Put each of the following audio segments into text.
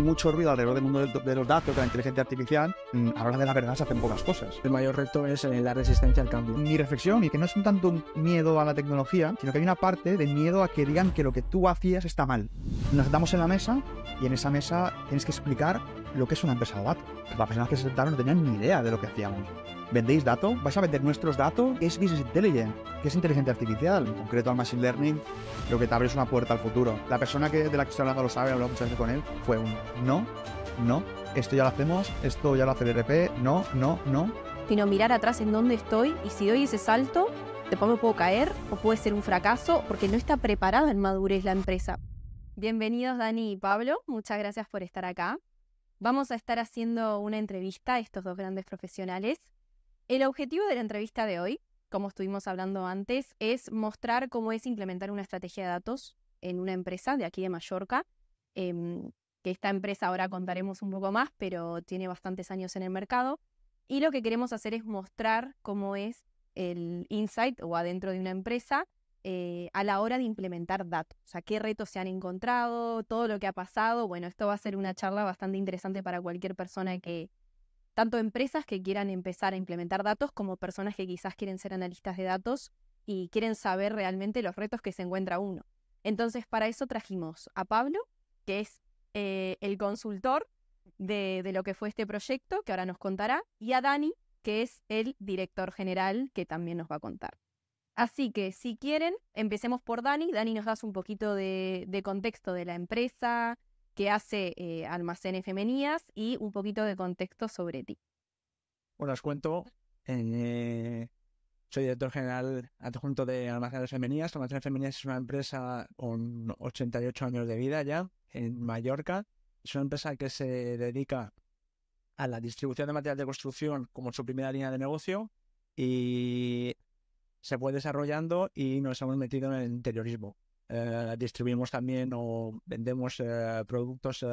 mucho ruido alrededor del mundo de los datos, de la inteligencia artificial. A la hora de la verdad se hacen pocas cosas. El mayor reto es la resistencia al cambio. Mi reflexión, y que no es un tanto un miedo a la tecnología, sino que hay una parte de miedo a que digan que lo que tú hacías está mal. Nos sentamos en la mesa y en esa mesa tienes que explicar lo que es una empresa de datos. Las personas que se sentaron no tenían ni idea de lo que hacíamos. ¿Vendéis datos? ¿Vais a vender nuestros datos? ¿Qué es Business Intelligence? ¿Qué es inteligencia artificial? En concreto al Machine Learning, creo que te abres una puerta al futuro. La persona de la que estoy hablando lo sabe, he hablado muchas veces con él, fue un no, esto ya lo hacemos, esto ya lo hace el ERP, no. Sino mirar atrás en dónde estoy y si doy ese salto, después me puedo caer o puede ser un fracaso porque no está preparada en madurez la empresa. Bienvenidos Dani y Pablo, muchas gracias por estar acá. Vamos a estar haciendo una entrevista a estos dos grandes profesionales. El objetivo de la entrevista de hoy, como estuvimos hablando antes, es mostrar cómo es implementar una estrategia de datos en una empresa de aquí de Mallorca, que esta empresa ahora contaremos un poco más, pero tiene bastantes años en el mercado. Y lo que queremos hacer es mostrar cómo es el insight o adentro de una empresa a la hora de implementar datos. O sea, qué retos se han encontrado, todo lo que ha pasado. Bueno, esto va a ser una charla bastante interesante para cualquier persona tanto empresas que quieran empezar a implementar datos como personas que quizás quieren ser analistas de datos y quieren saber realmente los retos que se encuentra uno. Entonces, para eso trajimos a Pablo, que es el consultor de lo que fue este proyecto, que ahora nos contará, y a Dani, que es el director general, que también nos va a contar. Así que, si quieren, empecemos por Dani. Dani, nos das un poquito de contexto de la empresa, que hace Almacenes Femenías y un poquito de contexto sobre ti. Bueno, os cuento, soy director general adjunto de Almacenes Femenías. Almacenes Femenías es una empresa con 88 años de vida ya, en Mallorca. Es una empresa que se dedica a la distribución de material de construcción como su primera línea de negocio y se fue desarrollando y nos hemos metido en el interiorismo. Distribuimos también o vendemos productos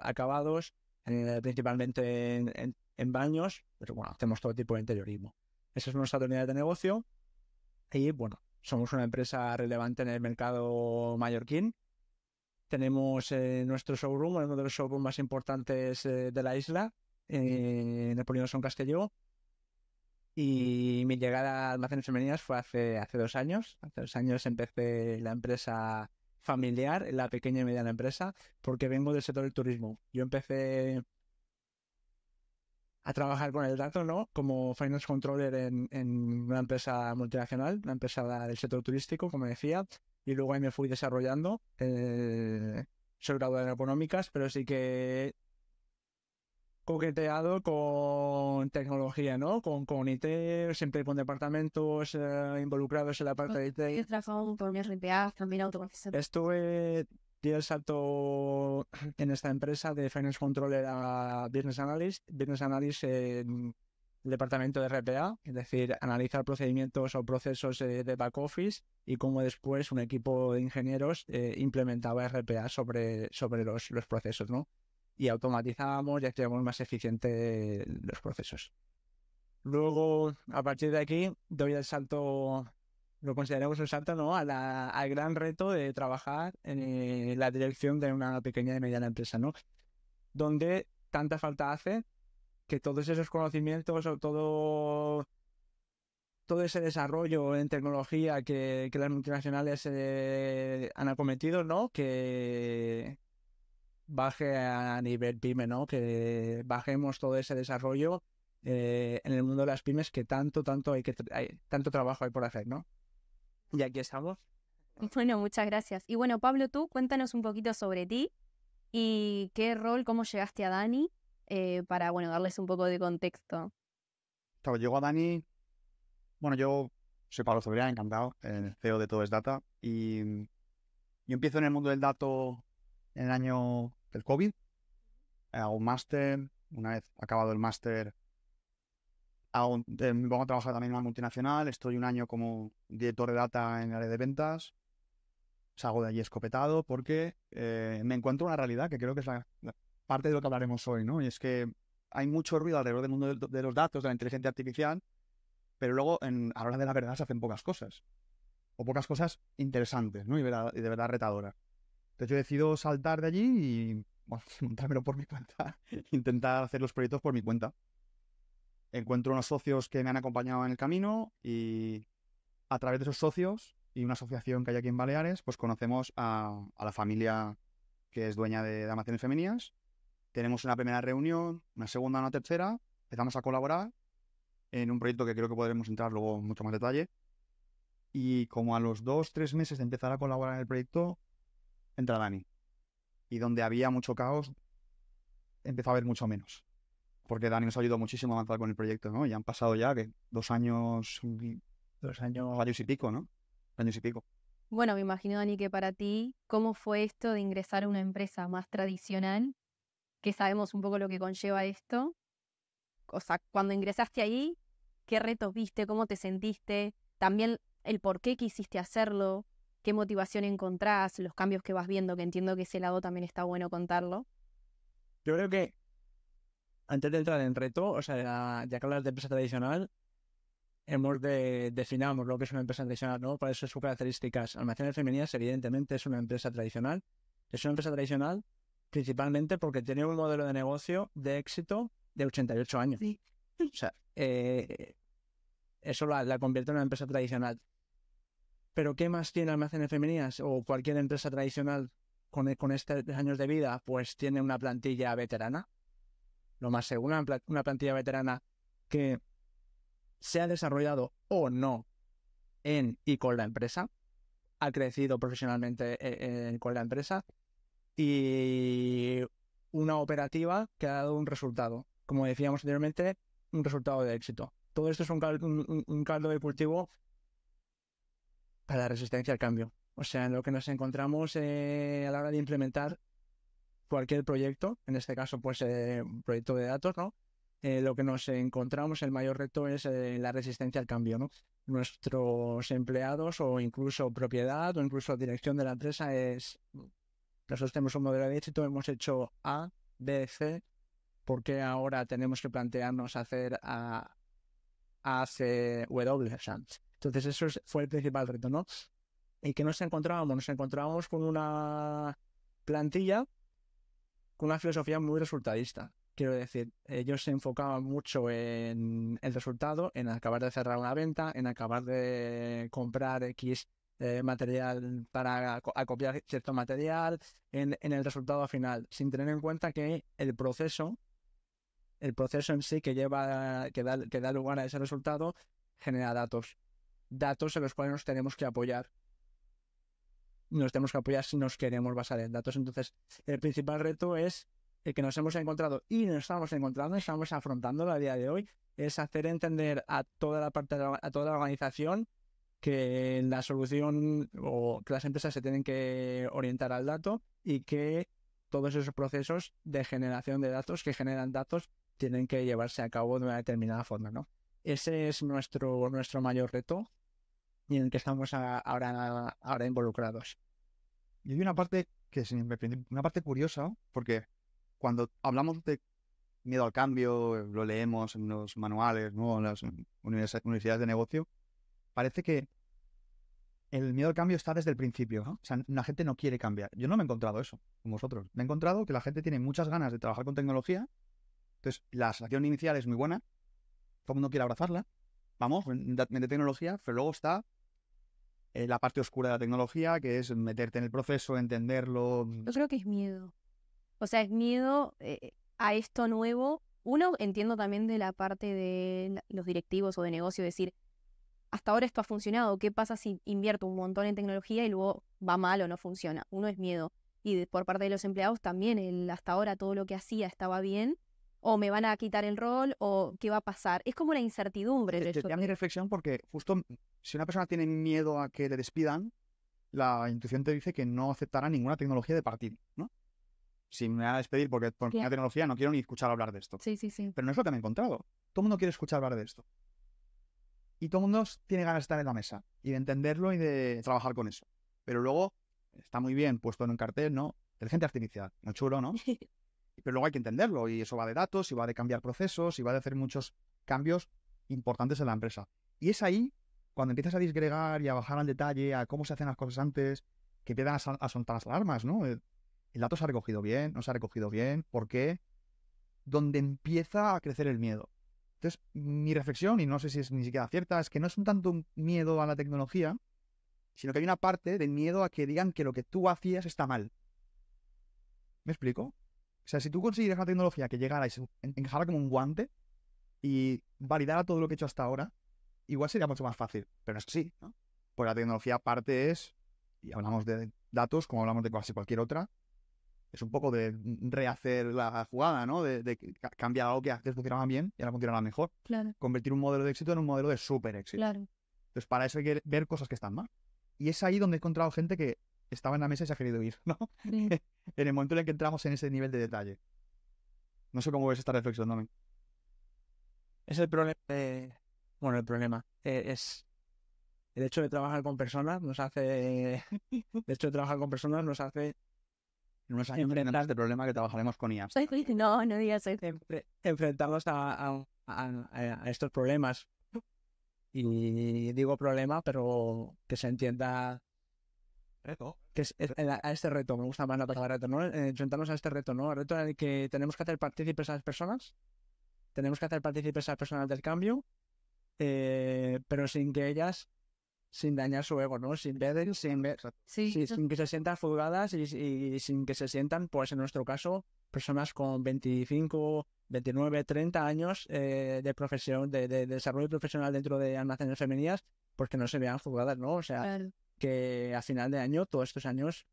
acabados, principalmente en baños, pero bueno, hacemos todo tipo de interiorismo. Esa es nuestra unidad de negocio y bueno, somos una empresa relevante en el mercado mallorquín. Tenemos nuestro showroom, uno de los showrooms más importantes de la isla, en el Polígono Son Castelló. Y mi llegada a Almacenes Femeninas fue hace 2 años. Hace 2 años empecé la empresa familiar, la pequeña y mediana empresa, porque vengo del sector del turismo. Yo empecé a trabajar con el dato, ¿no? Como Finance Controller en una empresa multinacional, una empresa del sector turístico, como decía, y luego ahí me fui desarrollando. Soy graduado en económicas, pero sí que coqueteado con tecnología, ¿no? Con IT, siempre con departamentos involucrados en la parte de IT. He trabajado por mi RPA, también automatización. Di el salto en esta empresa de Finance Controller a Business Analyst. Business Analyst en el departamento de RPA, es decir, analizar procedimientos o procesos de back office y cómo después un equipo de ingenieros implementaba RPA sobre los procesos, ¿no? Y automatizábamos y hacíamos más eficiente los procesos. Luego, a partir de aquí, doy el salto, lo consideramos un salto, ¿no? al gran reto de trabajar en la dirección de una pequeña y mediana empresa, ¿no? Donde tanta falta hace que todos esos conocimientos o todo ese desarrollo en tecnología que las multinacionales han acometido, ¿no? Que baje a nivel pyme, ¿no? Que bajemos todo ese desarrollo en el mundo de las pymes que tanto tanto trabajo hay por hacer, ¿no? Y aquí estamos. Bueno, muchas gracias. Y bueno, Pablo, tú cuéntanos un poquito sobre ti y qué rol, cómo llegaste a Dani, para, bueno, darles un poco de contexto. Claro, llegó a Dani. Bueno, yo soy Pablo Cebrián, encantado, el CEO de Todo es Data. Y yo empiezo en el mundo del dato en el año del COVID. Hago un máster. Una vez acabado el máster, me pongo a trabajar también en una multinacional. Estoy un año como director de data en el área de ventas. Salgo de allí escopetado porque me encuentro una realidad que creo que es la parte de lo que hablaremos hoy, ¿no? Y es que hay mucho ruido alrededor del mundo de los datos, de la inteligencia artificial, pero luego a la hora de la verdad se hacen pocas cosas. O pocas cosas interesantes, ¿no? Y de verdad retadoras. Entonces yo decido saltar de allí y bueno, montármelo por mi cuenta, intentar hacer los proyectos por mi cuenta. Encuentro unos socios que me han acompañado en el camino y a través de esos socios y una asociación que hay aquí en Baleares, pues conocemos a la familia que es dueña de Almacenes Femeninas. Tenemos una primera reunión, una segunda, una tercera, empezamos a colaborar en un proyecto que creo que podremos entrar luego en mucho más detalle. Y como a los 2-3 meses de empezar a colaborar en el proyecto, entra Dani. Y donde había mucho caos, empezó a haber mucho menos. Porque Dani nos ayudó muchísimo a avanzar con el proyecto, ¿no? Y han pasado ya, ¿qué? 2 años, 2 años y pico, ¿no? Años y pico. Bueno, me imagino, Dani, que para ti, ¿cómo fue esto de ingresar a una empresa más tradicional? Que sabemos un poco lo que conlleva esto. O sea, cuando ingresaste ahí, ¿qué retos viste? ¿Cómo te sentiste? También el por qué quisiste hacerlo, qué motivación encontrás, los cambios que vas viendo, que entiendo que ese lado también está bueno contarlo. Yo creo que antes de entrar en reto, o sea, ya que hablas de empresa tradicional, definamos lo que es una empresa tradicional, ¿no? Para eso sus características. Almacenes Femeninas, evidentemente, es una empresa tradicional. Es una empresa tradicional principalmente porque tiene un modelo de negocio de éxito de 88 años. Sí. O sea, eso la convierte en una empresa tradicional. ¿Pero qué más tiene Almacenes Femeninas o cualquier empresa tradicional con estos años de vida? Pues tiene una plantilla veterana. Lo más seguro, una plantilla veterana que se ha desarrollado o no en y con la empresa, ha crecido profesionalmente con la empresa y una operativa que ha dado un resultado. Como decíamos anteriormente, un resultado de éxito. Todo esto es un caldo de cultivo para la resistencia al cambio. O sea, en lo que nos encontramos a la hora de implementar cualquier proyecto, en este caso pues un proyecto de datos, ¿no? Lo que nos encontramos, el mayor reto es la resistencia al cambio, ¿no? Nuestros empleados o incluso propiedad o incluso dirección de la empresa nosotros tenemos un modelo de éxito, hemos hecho A, B, C, ¿por qué ahora tenemos que plantearnos hacer A, C, W? O sea, entonces eso fue el principal reto, ¿no? ¿Y qué nos encontrábamos? Nos encontrábamos con una plantilla con una filosofía muy resultadista. Quiero decir, ellos se enfocaban mucho en el resultado, en acabar de cerrar una venta, en acabar de comprar X material para acopiar cierto material, en el resultado final, sin tener en cuenta que el proceso en sí que da lugar a ese resultado genera datos en los cuales nos tenemos que apoyar. Nos tenemos que apoyar si nos queremos basar en datos. Entonces, el principal reto es el que nos hemos encontrado y nos estamos afrontando a día de hoy, es hacer entender a toda la organización que la solución o que las empresas se tienen que orientar al dato y que todos esos procesos de generación de datos que generan datos tienen que llevarse a cabo de una determinada forma, ¿no? Ese es nuestro mayor reto y en el que estamos ahora involucrados. Y hay una parte que es una parte curiosa, porque cuando hablamos de miedo al cambio, lo leemos en los manuales, ¿no? En las universidades de negocio, parece que el miedo al cambio está desde el principio, ¿no? O sea, la gente no quiere cambiar. Yo no me he encontrado eso con vosotros. Me he encontrado que la gente tiene muchas ganas de trabajar con tecnología. Entonces, la sensación inicial es muy buena. Todo el mundo quiere abrazarla. Vamos, mete tecnología, pero luego está la parte oscura de la tecnología, que es meterte en el proceso, entenderlo. Yo creo que es miedo. O sea, es miedo a esto nuevo. Uno, entiendo también de la parte de los directivos o de negocio, decir, hasta ahora esto ha funcionado, ¿qué pasa si invierto un montón en tecnología y luego va mal o no funciona? Uno es miedo. Y por parte de los empleados también, hasta ahora todo lo que hacía estaba bien, o me van a quitar el rol, o qué va a pasar. Es como la incertidumbre. Te mi reflexión porque justo si una persona tiene miedo a que le despidan, la intuición te dice que no aceptará ninguna tecnología de partida, ¿no? Si me van a despedir porque una tecnología no quiero ni escuchar hablar de esto. Sí. Pero no es lo que me he encontrado. Todo el mundo quiere escuchar hablar de esto. Y todo el mundo tiene ganas de estar en la mesa y de entenderlo y de trabajar con eso. Pero luego está muy bien puesto en un cartel, ¿no? Inteligencia artificial, muy chulo, ¿no? Pero luego hay que entenderlo y eso va de datos y va de cambiar procesos y va de hacer muchos cambios importantes en la empresa. Y es ahí cuando empiezas a disgregar y a bajar al detalle a cómo se hacen las cosas antes, que empiezan a soltar las alarmas, ¿no? ¿El dato se ha recogido bien? ¿No se ha recogido bien? ¿Por qué? Donde empieza a crecer el miedo. Entonces, mi reflexión, y no sé si es ni siquiera cierta, es que no es un tanto un miedo a la tecnología, sino que hay una parte de miedo a que digan que lo que tú hacías está mal. ¿Me explico? O sea, si tú consiguieras una tecnología que llegara y se encajara como un guante y validara todo lo que he hecho hasta ahora, igual sería mucho más fácil. Pero no es así, ¿no? Pues la tecnología parte es, y hablamos de datos como hablamos de casi cualquier otra, es un poco de rehacer la jugada, ¿no? De cambiar algo que antes funcionaba bien y ahora funcionará mejor. Claro, Convertir un modelo de éxito en un modelo de súper éxito. claro. Entonces, para eso hay que ver cosas que están mal. Y es ahí donde he encontrado gente que estaba en la mesa y se ha querido ir, ¿no? Sí. En el momento en el que entramos en ese nivel de detalle. No sé cómo ves esta reflexión, ¿no? Es el problema bueno, el problema es el hecho de trabajar con personas nos hace el hecho de trabajar con personas nos hace En unos años enfrentar de problema que trabajaremos con IA. No, no digas eso. enfrentarnos a estos problemas. Y digo problema, pero que se entienda que a este reto, me gusta más la palabra reto, ¿no? Enfrentarnos a este reto, ¿no? El reto en el que tenemos que hacer partícipes a las personas, tenemos que hacer partícipes a las personas del cambio, pero sin que ellas, sin dañar su ego, ¿no? Sin Sí, sin que se sientan juzgadas y sin que se sientan, pues en nuestro caso, personas con 25, 29, 30 años de profesión, de desarrollo profesional dentro de almacenes femeninas, pues que no se vean juzgadas, ¿no? O sea, claro. que a final de año, todos estos años,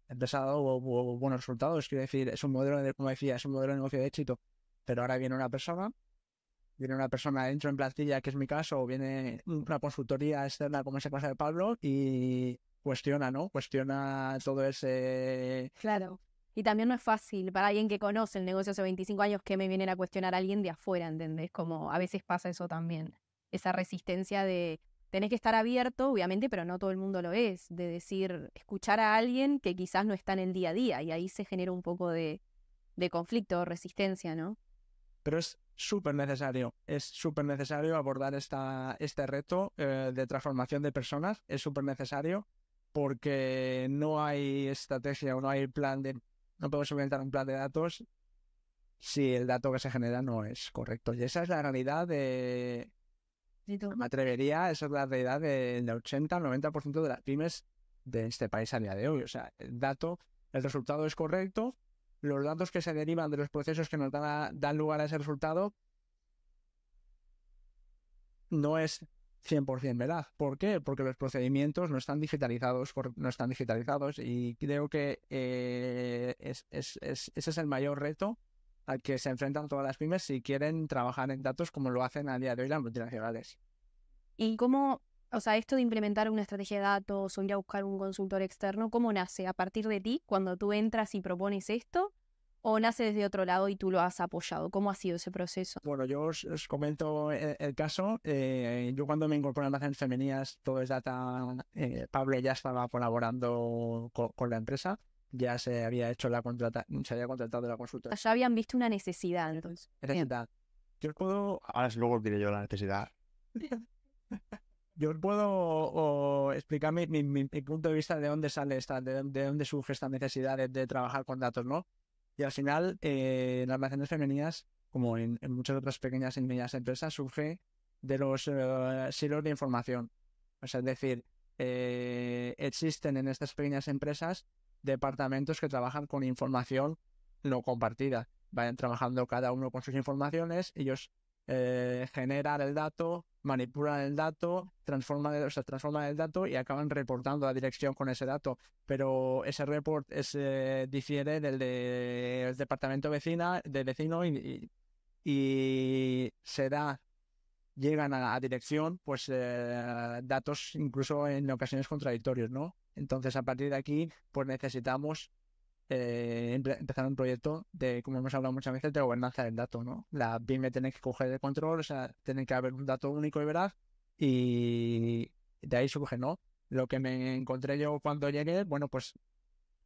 ha empezado buenos resultados. Quiero decir, es un modelo, como decía, es un modelo de negocio de éxito, pero ahora viene una persona dentro en plantilla, que es mi caso, o viene una consultoría externa como es el caso de Pablo y cuestiona, ¿no? Cuestiona todo ese... Claro. Y también no es fácil para alguien que conoce el negocio hace 25 años que me vienen a cuestionar a alguien de afuera, ¿entendés? Como a veces pasa eso también. Esa resistencia de tenés que estar abierto, obviamente, pero no todo el mundo lo es. De decir, escuchar a alguien que quizás no está en el día a día y ahí se genera un poco de conflicto o resistencia, ¿no? Pero es súper necesario abordar este reto de transformación de personas, es súper necesario porque no hay estrategia o no hay no podemos inventar un plan de datos si el dato que se genera no es correcto. Y esa es la realidad me atrevería, esa es la realidad del 80-90% de las pymes de este país a día de hoy. O sea, el resultado es correcto, los datos que se derivan de los procesos que nos dan lugar a ese resultado no es 100% verdad. ¿Por qué? Porque los procedimientos no están digitalizados, y creo que ese es el mayor reto al que se enfrentan todas las pymes si quieren trabajar en datos como lo hacen a día de hoy las multinacionales. ¿Y cómo, o sea, esto de implementar una estrategia de datos o ir a buscar un consultor externo, cómo nace? ¿A partir de ti, cuando tú entras y propones esto? ¿O nace desde otro lado y tú lo has apoyado? ¿Cómo ha sido ese proceso? Bueno, yo os comento el caso. Yo cuando me incorporé a Almacenes Femeninas, todo es data, Pablo ya estaba colaborando con la empresa, ya se había hecho se había contratado la consultora. Ya habían visto una necesidad, entonces. Necesidad. Yo os puedo Ahora luego os diré yo la necesidad. explicar mi punto de vista de dónde sale de dónde surge esta necesidad de trabajar con datos, ¿no? Y al final, en Almacenes Femeninas, como en muchas otras pequeñas y medianas empresas, surge de los silos de información. O sea, es decir, existen en estas pequeñas empresas departamentos que trabajan con información no compartida. Vayan trabajando cada uno con sus informaciones, ellos generan el dato, manipulan el dato, transforman el dato y acaban reportando a la dirección con ese dato. Pero ese report difiere del del departamento del vecino y llegan a dirección, pues datos incluso en ocasiones contradictorios, ¿no? Entonces, a partir de aquí, pues necesitamos empezar un proyecto de, como hemos hablado muchas veces, de gobernanza del dato, ¿no? La pyme tiene que coger el control, o sea, tiene que haber un dato único y veraz, y de ahí surge, ¿no? Lo que me encontré yo cuando llegué, bueno, pues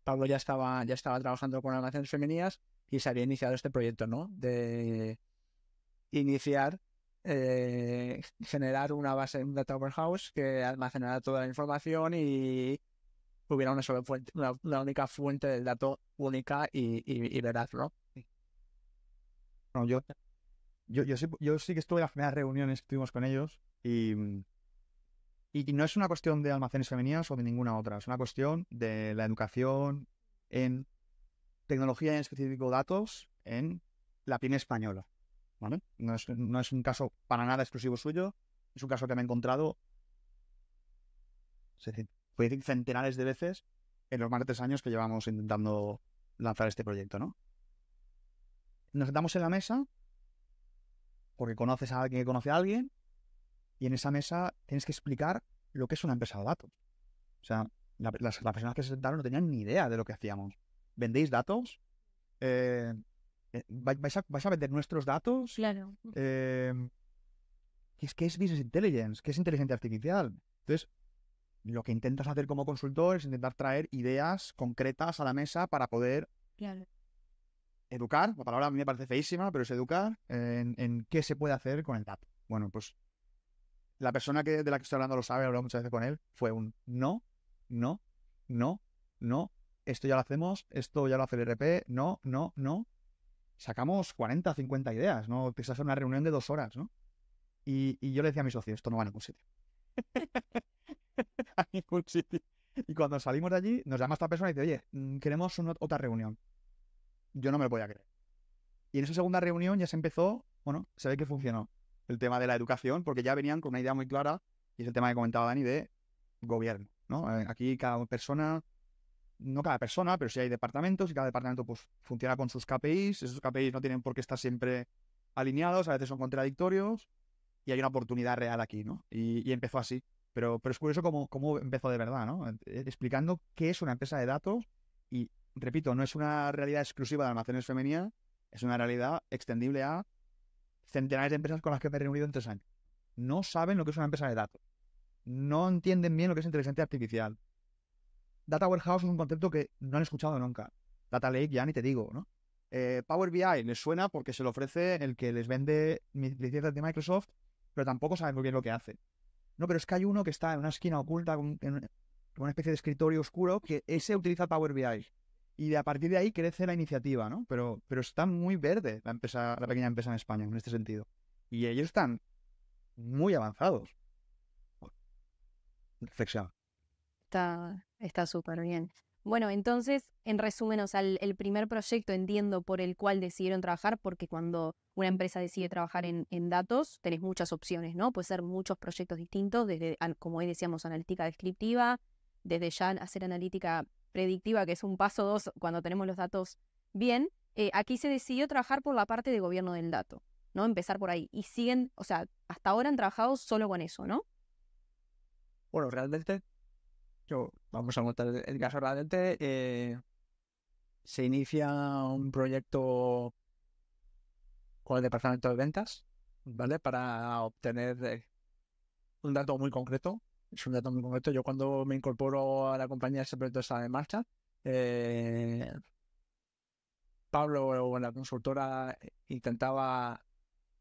Pablo ya estaba trabajando con almacenes femeninas y se había iniciado este proyecto, ¿no? De iniciar, generar una base, un data warehouse que almacenara toda la información y hubiera una sola fuente, una única fuente del dato única y veraz, ¿no? Bueno, yo sí que estuve en las primeras reuniones que tuvimos con ellos y no es una cuestión de almacenes femeninas o de ninguna otra, es una cuestión de la educación en tecnología y en específico datos en la pyme española, ¿vale? No es un caso para nada exclusivo suyo, es un caso que me he encontrado, es decir, puedo decir centenares de veces en los más de 3 años que llevamos intentando lanzar este proyecto, ¿no? Nos sentamos en la mesa porque conoces a alguien que conoce a alguien y en esa mesa tienes que explicar lo que es una empresa de datos. O sea, las personas que se sentaron no tenían ni idea de lo que hacíamos. ¿Vendéis datos? ¿Vais a vender nuestros datos? Claro. ¿Qué es Business Intelligence? ¿Qué es inteligencia artificial? Entonces, lo que intentas hacer como consultor es intentar traer ideas concretas a la mesa para poder Claro. educar. La palabra a mí me parece feísima, pero es educar en qué se puede hacer con el dato. Bueno, pues la persona de la que estoy hablando lo sabe, he hablado muchas veces con él, fue un no, no, no, no, esto ya lo hacemos, esto ya lo hace el ERP, no, no, no. Sacamos 40, 50 ideas, ¿no? Empieza a hacer una reunión de 2 horas, ¿no? Y yo le decía a mi socio, esto no va a ningún sitio. A ningún sitio. Y cuando salimos de allí, nos llama esta persona y dice, oye, queremos otra reunión. Yo no me lo podía creer. Y en esa segunda reunión ya se empezó, bueno, se ve que funcionó el tema de la educación, porque ya venían con una idea muy clara, y es el tema que comentaba Dani, de gobierno, ¿no? Aquí cada persona, no cada persona, pero sí hay departamentos, y cada departamento pues funciona con sus KPIs, esos KPIs no tienen por qué estar siempre alineados, a veces son contradictorios, y hay una oportunidad real aquí, ¿no? Y empezó así. Pero es curioso cómo empezó de verdad, ¿no? Explicando qué es una empresa de datos, y repito, no es una realidad exclusiva de almacenes femeninas, es una realidad extendible a centenares de empresas con las que me he reunido en 3 años. No saben lo que es una empresa de datos. No entienden bien lo que es inteligencia artificial. Data Warehouse es un concepto que no han escuchado nunca. Data Lake ya ni te digo, ¿no? Power BI les suena porque se lo ofrece el que les vende licencias de Microsoft, pero tampoco saben muy bien lo que hace. No, pero es que hay uno que está en una esquina oculta con una especie de escritorio oscuro que ese utiliza Power BI. Y a partir de ahí crece la iniciativa, ¿no? Pero está muy verde la pequeña empresa en España en este sentido. Y ellos están muy avanzados. Reflexión. Está súper bien. Bueno, entonces, en resumen, o sea, el primer proyecto entiendo por el cual decidieron trabajar, porque cuando una empresa decide trabajar en datos, tenés muchas opciones, ¿no? Puede ser muchos proyectos distintos, desde, como hoy decíamos, analítica descriptiva, desde ya hacer analítica predictiva, que es un paso 2 cuando tenemos los datos bien. Aquí se decidió trabajar por la parte de gobierno del dato, ¿no? Empezar por ahí. Y siguen, o sea, hasta ahora han trabajado solo con eso, ¿no? Bueno, realmente, vamos a contar el caso realmente. Se inicia un proyecto con el departamento de ventas, ¿vale? Para obtener un dato muy concreto. Es un dato muy concreto. Yo cuando me incorporo a la compañía, ese proyecto estaba en marcha. Pablo, o la consultora, intentaba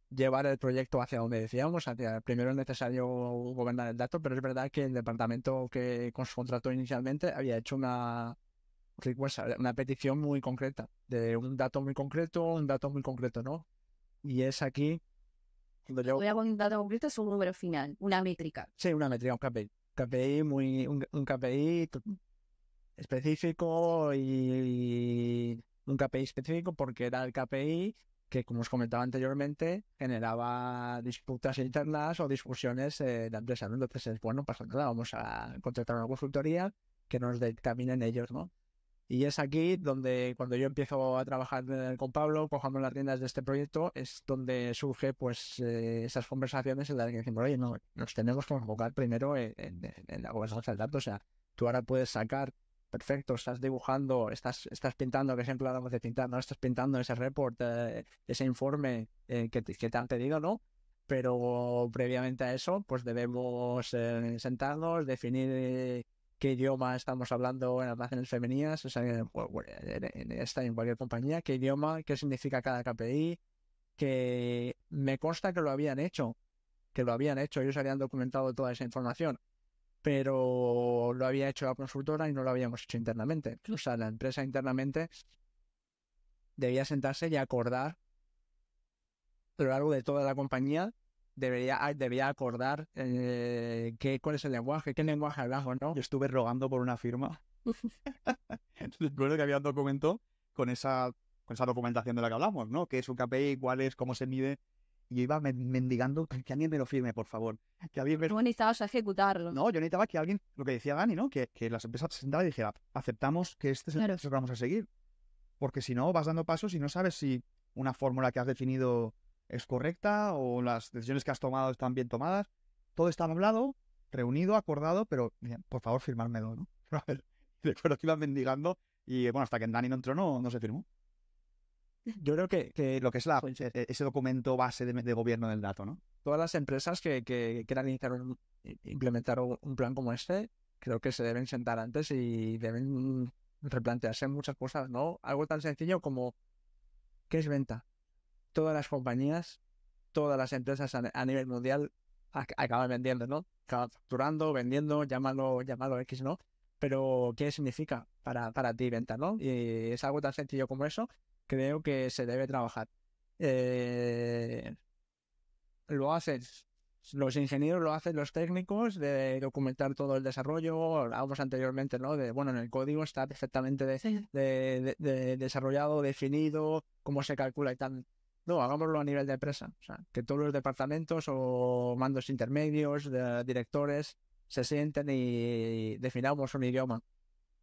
llevar el proyecto hacia donde decíamos. Primero es necesario gobernar el dato, pero es verdad que el departamento que contrató inicialmente había hecho una petición muy concreta, de un dato muy concreto, ¿no? Y es aquí cuando yo... Un dato concreto es un número final, una métrica. Sí, una métrica, un KPI. Un KPI específico, y un KPI específico porque era el KPI que, como os comentaba anteriormente, generaba disputas internas o discusiones de la empresa, ¿no? Entonces, bueno, pasa nada, vamos a contratar una consultoría que nos dictaminen ellos, ¿no? Y es aquí donde, cuando yo empiezo a trabajar con Pablo, cojando las riendas de este proyecto, es donde surge pues esas conversaciones en las que decimos, oye, no, nos tenemos que enfocar primero en la gobernanza del dato. O sea, tú ahora puedes sacar, perfecto, estás dibujando, estás pintando, que siempre hablamos de pintar, ¿no? Estás pintando ese report, ese informe que te han pedido, ¿no? Pero previamente a eso, pues debemos sentarnos, definir qué idioma estamos hablando en almacenes femeninas, o sea, en cualquier compañía, qué idioma, qué significa cada KPI, que me consta que lo habían hecho, ellos habían documentado toda esa información, pero lo había hecho la consultora y no lo habíamos hecho internamente. O sea, la empresa internamente debía sentarse y acordar a lo largo de toda la compañía, debía acordar cuál es el lenguaje, qué lenguaje hablamos, ¿no? Yo estuve rogando por una firma. Recuerdo que había un documento con esa documentación de la que hablamos, ¿no? ¿Qué es un KPI? ¿Cuál es? ¿Cómo se mide? Y yo iba mendigando que alguien me lo firme, por favor. Que alguien me... No necesitabas ya ejecutarlo. No, yo necesitaba que alguien, lo que decía Dani, ¿no? Que las empresas se sentaban y dijera, aceptamos que este es el proceso que vamos a seguir. Porque si no, vas dando pasos y no sabes si una fórmula que has definido es correcta o las decisiones que has tomado están bien tomadas. Todo está hablado, reunido, acordado, pero por favor, firmármelo, ¿no? A ver, recuerdo que iban mendigando y bueno, hasta que Dani no entró no se firmó. Yo creo que Lo que es ese documento base de gobierno del dato, ¿no? todas las empresas que quieran implementar un plan como este, creo que se deben sentar antes y deben replantearse muchas cosas, ¿no? Algo tan sencillo como ¿qué es venta? Todas las compañías, todas las empresas a nivel mundial acaban vendiendo, ¿no? Acaban facturando, vendiendo, llámalo X, ¿no? Pero ¿qué significa para ti venta, ¿no? Y es algo tan sencillo como eso, creo que se debe trabajar. Lo hacen los ingenieros, lo hacen los técnicos, de documentar todo el desarrollo. Hablábamos anteriormente, ¿no? En el código está perfectamente desarrollado, definido, cómo se calcula y tal. No, hagámoslo a nivel de empresa. O sea, que todos los departamentos o mandos intermedios, directores, se sienten y definamos un idioma.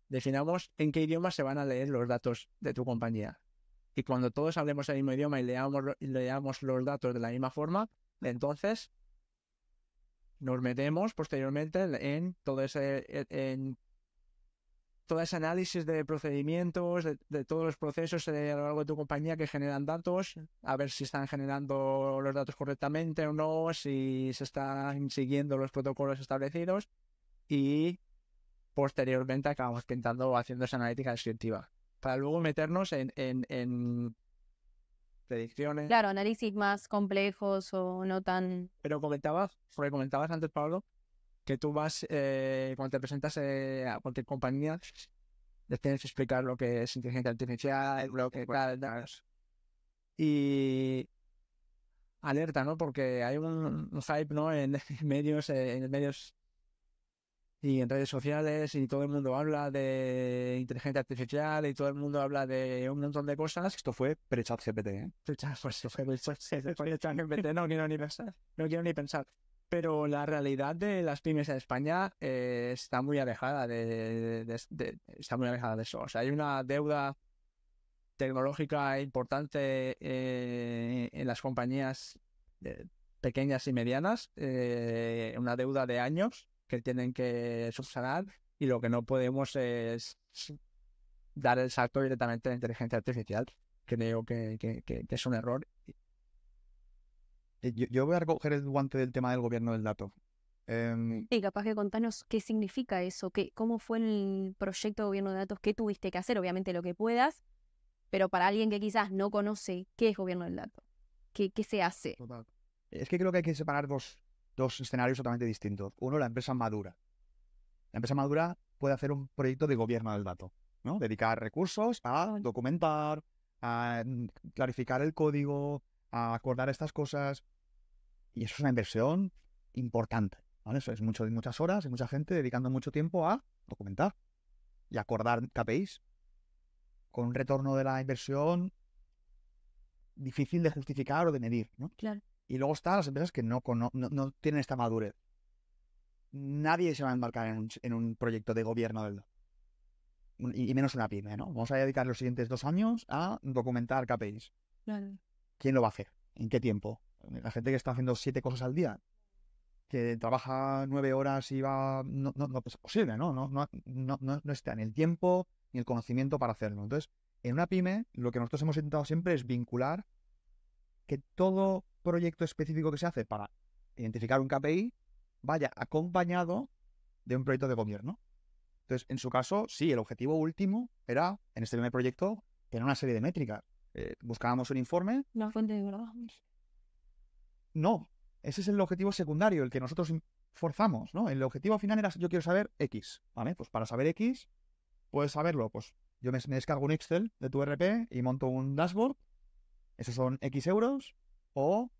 Definamos en qué idioma se van a leer los datos de tu compañía. Y cuando todos hablemos el mismo idioma y leamos los datos de la misma forma, entonces nos metemos posteriormente en todo ese análisis de procedimientos, de todos los procesos a lo largo de tu compañía que generan datos, a ver si están generando los datos correctamente o no, si se están siguiendo los protocolos establecidos, y posteriormente acabamos haciendo esa analítica descriptiva para luego meternos en predicciones. Claro, análisis más complejos o no tan... Pero comentabas antes, Pablo, que tú vas, cuando te presentas a cualquier compañía, les tienes que explicar lo que es inteligencia artificial, lo que tal. Y alerta, ¿no? Porque hay un hype, ¿no? En medios y en redes sociales, y todo el mundo habla de inteligencia artificial y todo el mundo habla de un montón de cosas. Esto fue pre-ChatGPT, ¿eh? Pues fue ChatGPT, no quiero ni pensar. Pero la realidad de las pymes en España está muy alejada está muy alejada de eso. O sea, hay una deuda tecnológica importante en las compañías pequeñas y medianas, una deuda de años que tienen que subsanar, y lo que no podemos es dar el salto directamente a la inteligencia artificial. Creo que es un error. Yo voy a recoger el guante del tema del gobierno del dato. Y capaz que contanos qué significa eso, cómo fue el proyecto de gobierno de datos, qué tuviste que hacer, obviamente lo que puedas, pero para alguien que quizás no conoce qué es gobierno del dato, qué se hace. Total. Es que creo que hay que separar dos escenarios totalmente distintos. Uno, la empresa madura. La empresa madura puede hacer un proyecto de gobierno del dato, ¿no? Dedicar recursos a documentar, a clarificar el código, a acordar estas cosas. Y eso es una inversión importante, ¿vale? Eso es muchas horas y mucha gente dedicando mucho tiempo a documentar y acordar KPIs con un retorno de la inversión difícil de justificar o de medir, ¿no? Claro. Y luego están las empresas que no tienen esta madurez. Nadie se va a embarcar en un proyecto de gobierno del dato. Y menos una pyme, ¿no? Vamos a dedicar los siguientes 2 años a documentar KPIs. Claro. ¿Quién lo va a hacer? ¿En qué tiempo? La gente que está haciendo 7 cosas al día, que trabaja 9 horas y va... No es posible, ¿no? No está ni el tiempo ni el conocimiento para hacerlo. Entonces, en una pyme, lo que nosotros hemos intentado siempre es vincular que todo proyecto específico que se hace para identificar un KPI vaya acompañado de un proyecto de gobierno. Entonces, en su caso, sí, el objetivo último era, en este primer proyecto, tener una serie de métricas. Buscábamos un informe. Una fuente de verdad. No, ese es el objetivo secundario, el que nosotros forzamos, ¿no? El objetivo final era, yo quiero saber X, ¿vale? Pues para saber X, puedes saberlo, pues yo me descargo un Excel de tu ERP y monto un dashboard, esos son X euros, o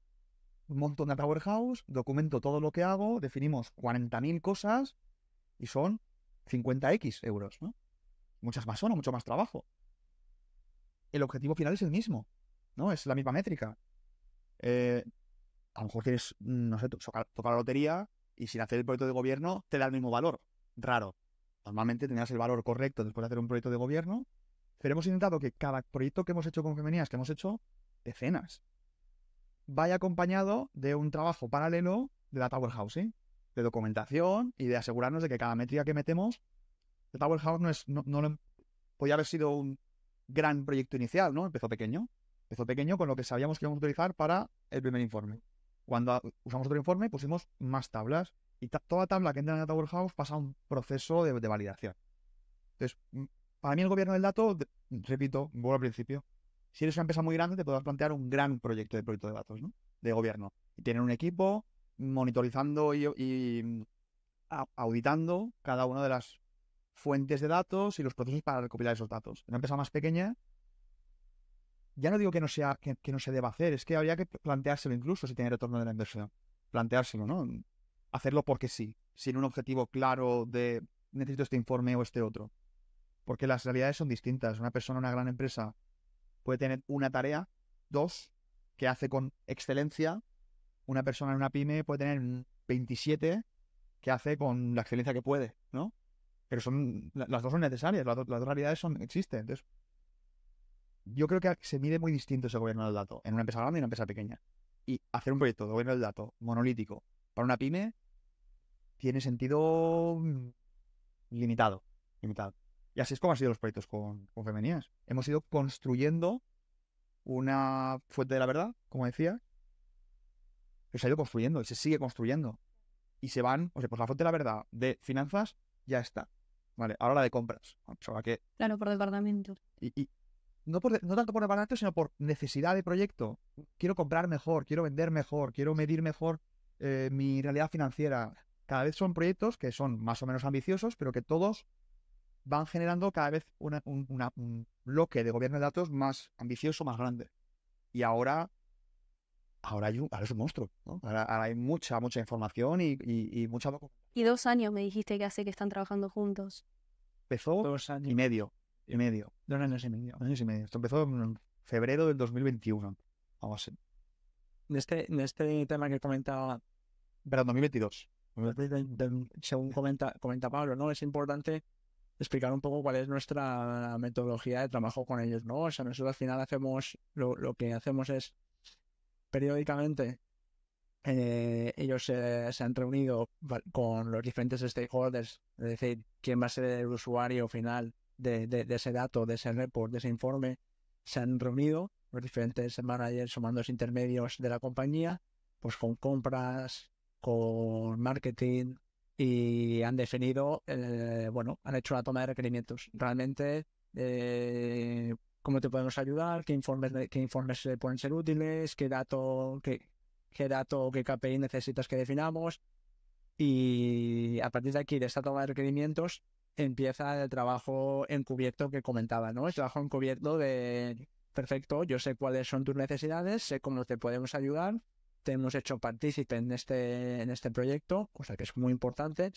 monto un data warehouse, documento todo lo que hago, definimos 40.000 cosas y son 50X euros, ¿no? Muchas más son, mucho más trabajo. El objetivo final es el mismo, ¿no? Es la misma métrica. A lo mejor quieres, no sé, tocar la lotería y sin hacer el proyecto de gobierno te da el mismo valor. Raro. Normalmente tendrás el valor correcto después de hacer un proyecto de gobierno, pero hemos intentado que cada proyecto que hemos hecho con Femenías, que hemos hecho decenas, vaya acompañado de un trabajo paralelo de data warehousing, de documentación y de asegurarnos de que cada métrica que metemos, data warehouse podía haber sido un gran proyecto inicial, ¿no? Empezó pequeño con lo que sabíamos que íbamos a utilizar para el primer informe. Cuando usamos otro informe, pusimos más tablas y toda tabla que entra en Data Warehouse pasa a un proceso de validación. Entonces, para mí el gobierno del dato, repito, vuelvo al principio, si eres una empresa muy grande te podrás plantear un gran proyecto de datos, ¿no? De gobierno. Y tener un equipo monitorizando y auditando cada una de las fuentes de datos y los procesos para recopilar esos datos. En una empresa más pequeña, ya no digo que no se deba hacer, es que habría que planteárselo incluso si tiene retorno de la inversión. Planteárselo, ¿no? Hacerlo porque sí, sin un objetivo claro de necesito este informe o este otro. Porque las realidades son distintas. Una persona en una gran empresa puede tener una tarea, dos, que hace con excelencia. Una persona en una pyme puede tener 27 que hace con la excelencia que puede, ¿no? Pero las dos son necesarias, las dos realidades existen. Entonces, yo creo que se mide muy distinto ese gobierno del dato en una empresa grande y en una empresa pequeña. Y hacer un proyecto de gobierno del dato monolítico para una pyme tiene sentido limitado. Y así es como han sido los proyectos con Femenías. Hemos ido construyendo una fuente de la verdad, como decía, que se ha ido construyendo y se sigue construyendo. Y se van, pues la fuente de la verdad de finanzas ya está. Vale, ahora la de compras. Claro, por departamento. Y no tanto por departamento, sino por necesidad de proyecto. Quiero comprar mejor, quiero vender mejor, quiero medir mejor mi realidad financiera. Cada vez son proyectos que son más o menos ambiciosos, pero que todos van generando cada vez un bloque de gobierno de datos más ambicioso, más grande. Y ahora es un monstruo, ¿no? Ahora hay mucha información y mucha documentación. Y 2 años me dijiste que hace que están trabajando juntos. Empezó 2 años. y medio. 2 años y medio. Años y medio. Esto empezó en febrero del 2021. Vamos a ver. En este tema que comentaba, Pero 2022. según comenta Pablo, ¿no? Es importante explicar un poco cuál es nuestra metodología de trabajo con ellos, ¿no? O sea, nosotros al final hacemos, lo que hacemos es periódicamente ellos se han reunido con los diferentes stakeholders, es decir, quién va a ser el usuario final de ese dato, de ese report, de ese informe. Se han reunido los diferentes managers o mandos intermedios de la compañía, pues con compras, con marketing, y han definido, han hecho una toma de requerimientos. Realmente, cómo te podemos ayudar, qué informes pueden ser útiles, qué dato, qué KPI necesitas que definamos. Y a partir de aquí, de esta toma de requerimientos, empieza el trabajo encubierto que comentaba, ¿no? El trabajo encubierto de, perfecto, yo sé cuáles son tus necesidades, sé cómo te podemos ayudar, te hemos hecho partícipe en este proyecto, cosa que es muy importante.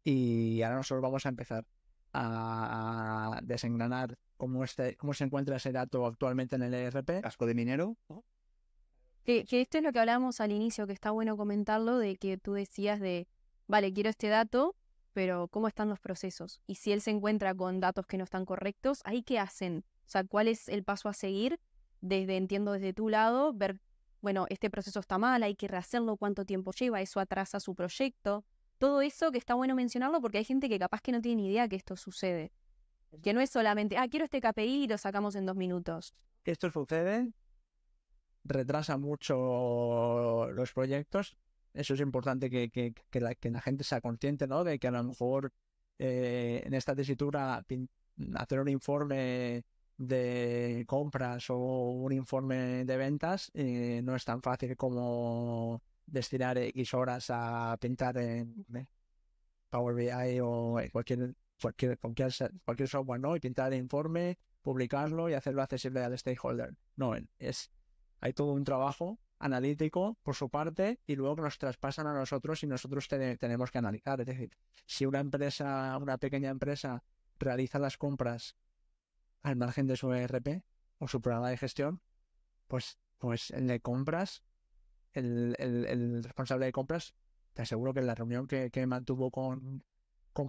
Y ahora nosotros vamos a empezar a desengranar cómo se encuentra ese dato actualmente en el ERP. Casco de minero, ¿no? Que esto es lo que hablábamos al inicio, que está bueno comentarlo, de que tú decías vale, quiero este dato, pero ¿cómo están los procesos? Y si él se encuentra con datos que no están correctos, ¿ahí qué hacen? O sea, ¿cuál es el paso a seguir? Entiendo desde tu lado, ver, bueno, este proceso está mal, hay que rehacerlo, cuánto tiempo lleva, eso atrasa su proyecto. Todo eso que está bueno mencionarlo porque hay gente que capaz que no tiene ni idea que esto sucede. Que no es solamente, quiero este KPI y lo sacamos en 2 minutos. Esto sucede, retrasa mucho los proyectos. Eso es importante que la gente sea consciente, ¿no? De que a lo mejor en esta tesitura hacer un informe de compras o un informe de ventas no es tan fácil como destinar X horas a pintar en Power BI o en cualquier software, ¿no? Y pintar el informe, publicarlo y hacerlo accesible al stakeholder. No, hay todo un trabajo analítico por su parte y luego que nos traspasan a nosotros y nosotros tenemos que analizar. Es decir, si una pequeña empresa realiza las compras al margen de su ERP o su programa de gestión, pues el de compras, el responsable de compras, te aseguro que en la reunión que mantuvo con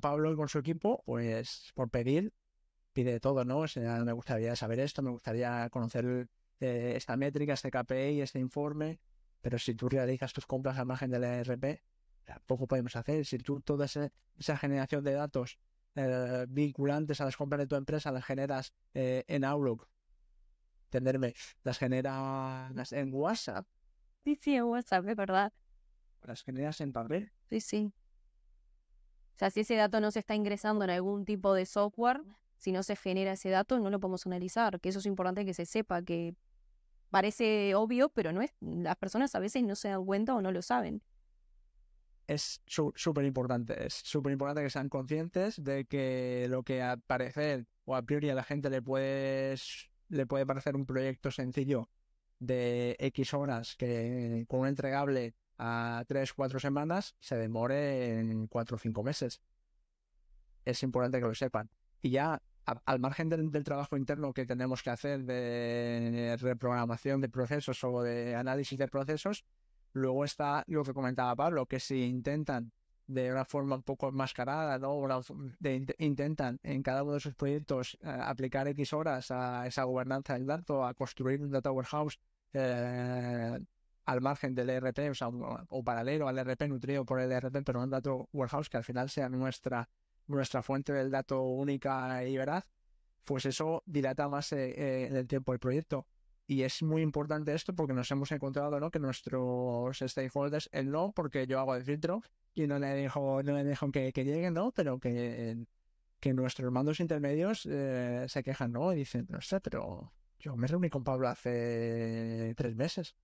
Pablo y con su equipo, pues por pide todo, ¿no? O sea, me gustaría saber esto, me gustaría conocer esta métrica, este KPI, este informe, pero si tú realizas tus compras al margen del ERP, poco podemos hacer. Si tú toda esa generación de datos vinculantes a las compras de tu empresa las generas en Outlook, entenderme, las generas en WhatsApp, Sí, en WhatsApp, es verdad. las generas en papel. Sí. O sea, si ese dato no se está ingresando en algún tipo de software, si no se genera ese dato, no lo podemos analizar. Que eso es importante que se sepa, que parece obvio, pero no es. Las personas a veces no se dan cuenta o no lo saben. Es súper importante. Es súper importante que sean conscientes de que lo que a parecer o a priori a la gente le puede parecer un proyecto sencillo de X horas que con un entregable a 3-4 semanas se demore en 4 o 5 meses. Es importante que lo sepan. Y ya al margen del trabajo interno que tenemos que hacer de reprogramación de procesos o de análisis de procesos, luego está lo que comentaba Pablo, que si intentan de una forma un poco enmascarada, ¿no? Intentan en cada uno de sus proyectos aplicar X horas a esa gobernanza del dato, a construir un data warehouse al margen del ERP, o sea, o paralelo al ERP, nutrido por el ERP, pero un data warehouse que al final sea nuestra fuente del dato única y veraz, pues eso dilata más en el tiempo del proyecto. Y es muy importante esto porque nos hemos encontrado, ¿no?, que nuestros stakeholders, el no, porque yo hago el filtro y no le dejo que lleguen, ¿no? Pero que nuestros mandos intermedios se quejan, ¿no? Y dicen, no sé, pero yo me reuní con Pablo hace 3 meses.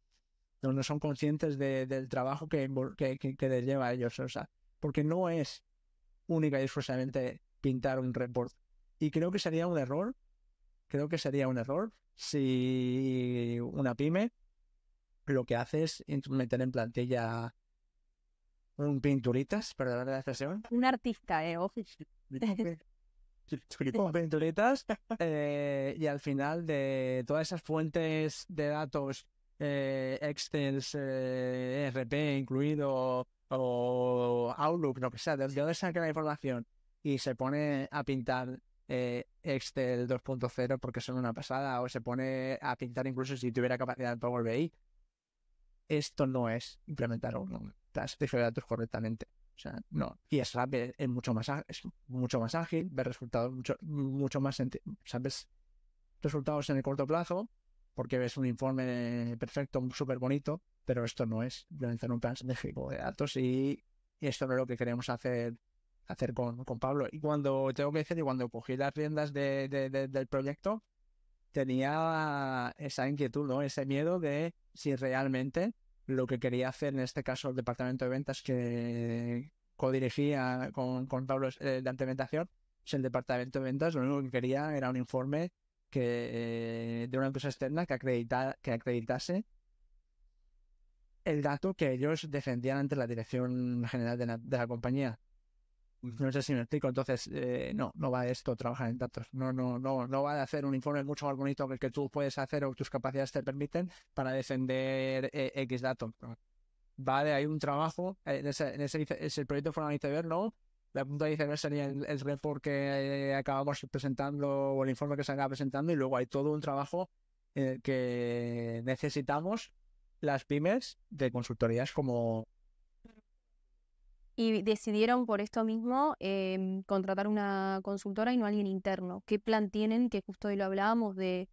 No son conscientes del trabajo que les lleva a ellos, o sea, porque no es única y exclusivamente pintar un report. Y creo que sería un error si una pyme lo que hace es meter en plantilla un pinturitas, perdón la expresión. Un artista, ojo. Pinturitas y al final de todas esas fuentes de datos Excel, ERP incluido o Outlook, lo que sea, de dónde saca la información y se pone a pintar Excel 2.0 porque son una pasada, o se pone a pintar incluso si tuviera capacidad de Power BI. Esto no es implementar un satisfacer de datos correctamente. O sea, no. Y es rápido, es mucho más ágil, ver resultados mucho más, sabes, resultados en el corto plazo, porque ves un informe perfecto, súper bonito, pero esto no es implementar un plan estratégico de datos y esto no es lo que queremos hacer con Pablo. Y cuando cogí las riendas del proyecto, tenía esa inquietud, ¿no? Ese miedo de si realmente lo que quería hacer, en este caso el departamento de ventas que codirigía con Pablo de implementación, el departamento de ventas lo único que quería era un informe de una empresa externa que acreditase el dato que ellos defendían ante la dirección general de la compañía. No sé si me explico. Entonces, no va de esto trabajar en datos. No va de hacer un informe mucho más bonito que el que tú puedes hacer o tus capacidades te permiten para defender X datos. Va de ahí un trabajo. Ese proyecto fue un iceberg, ¿no? La punta de iceberg sería el report que acabamos presentando o el informe que se acaba presentando, y luego hay todo un trabajo que necesitamos las pymes de consultorías como... Y decidieron por esto mismo contratar una consultora y no alguien interno. ¿Qué plan tienen? Que justo hoy lo hablábamos de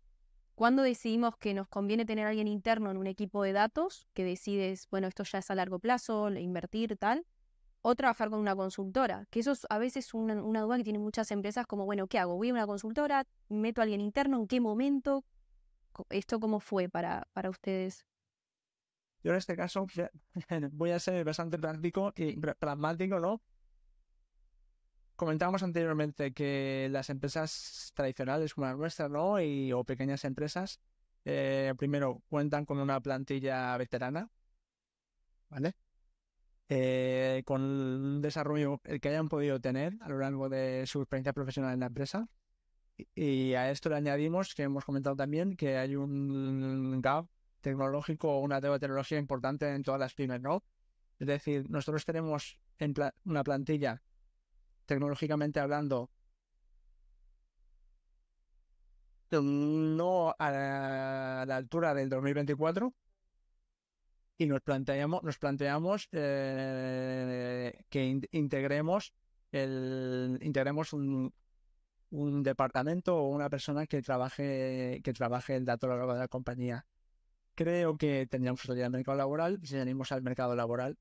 cuándo decidimos que nos conviene tener a alguien interno en un equipo de datos, que decides, bueno, esto ya es a largo plazo, invertir, tal, o trabajar con una consultora, que eso es a veces una duda que tienen muchas empresas, como, bueno, ¿qué hago? ¿Voy a una consultora? ¿Meto a alguien interno? ¿En qué momento? ¿Esto cómo fue para ustedes? Yo en este caso voy a ser bastante práctico y pragmático, ¿no? Comentábamos anteriormente que las empresas tradicionales como la nuestra, ¿no? O pequeñas empresas, primero cuentan con una plantilla veterana, ¿vale? Con un desarrollo el que hayan podido tener a lo largo de su experiencia profesional en la empresa. Y a esto le añadimos, que hemos comentado también, que hay un gap tecnológico o una deuda tecnológica importante en todas las pymes, ¿no? Es decir, nosotros tenemos una plantilla, tecnológicamente hablando, no a la altura del 2024, y nos planteamos que integremos un departamento o una persona que trabaje el dato a lo largo de la compañía. Creo que tendríamos que salir al mercado laboral. Si salimos al mercado laboral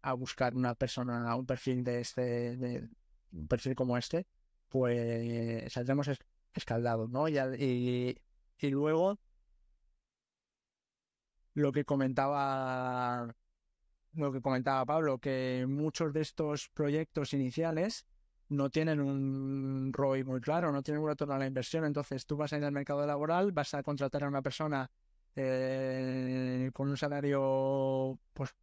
a buscar una persona, un perfil un perfil como este, pues saldremos escaldados, ¿no? Y luego lo que comentaba Pablo, que muchos de estos proyectos iniciales no tienen un ROI muy claro, no tienen un retorno a la inversión. Entonces tú vas a ir al mercado laboral, vas a contratar a una persona con un salario pues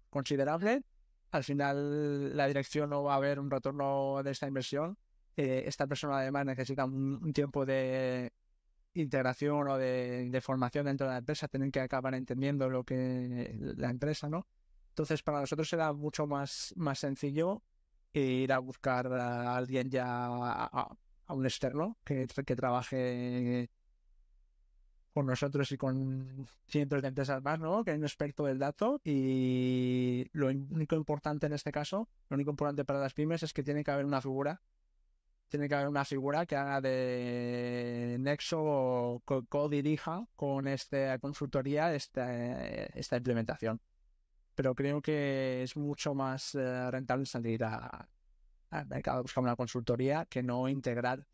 considerable. Al final la dirección no va a ver un retorno de esta inversión. Esta persona además necesita un tiempo de integración o de formación dentro de la empresa, tienen que acabar entendiendo lo que la empresa, ¿no? Entonces para nosotros será mucho más sencillo ir a buscar a alguien ya, a un externo que trabaje con nosotros y con cientos de empresas más, ¿no? Que es un experto del dato. Y lo único importante en este caso, lo único importante para las pymes es que tiene que haber una figura que haga de nexo o co-dirija con esta consultoría esta implementación. Pero creo que es mucho más rentable salir al mercado a buscar una consultoría que no integrar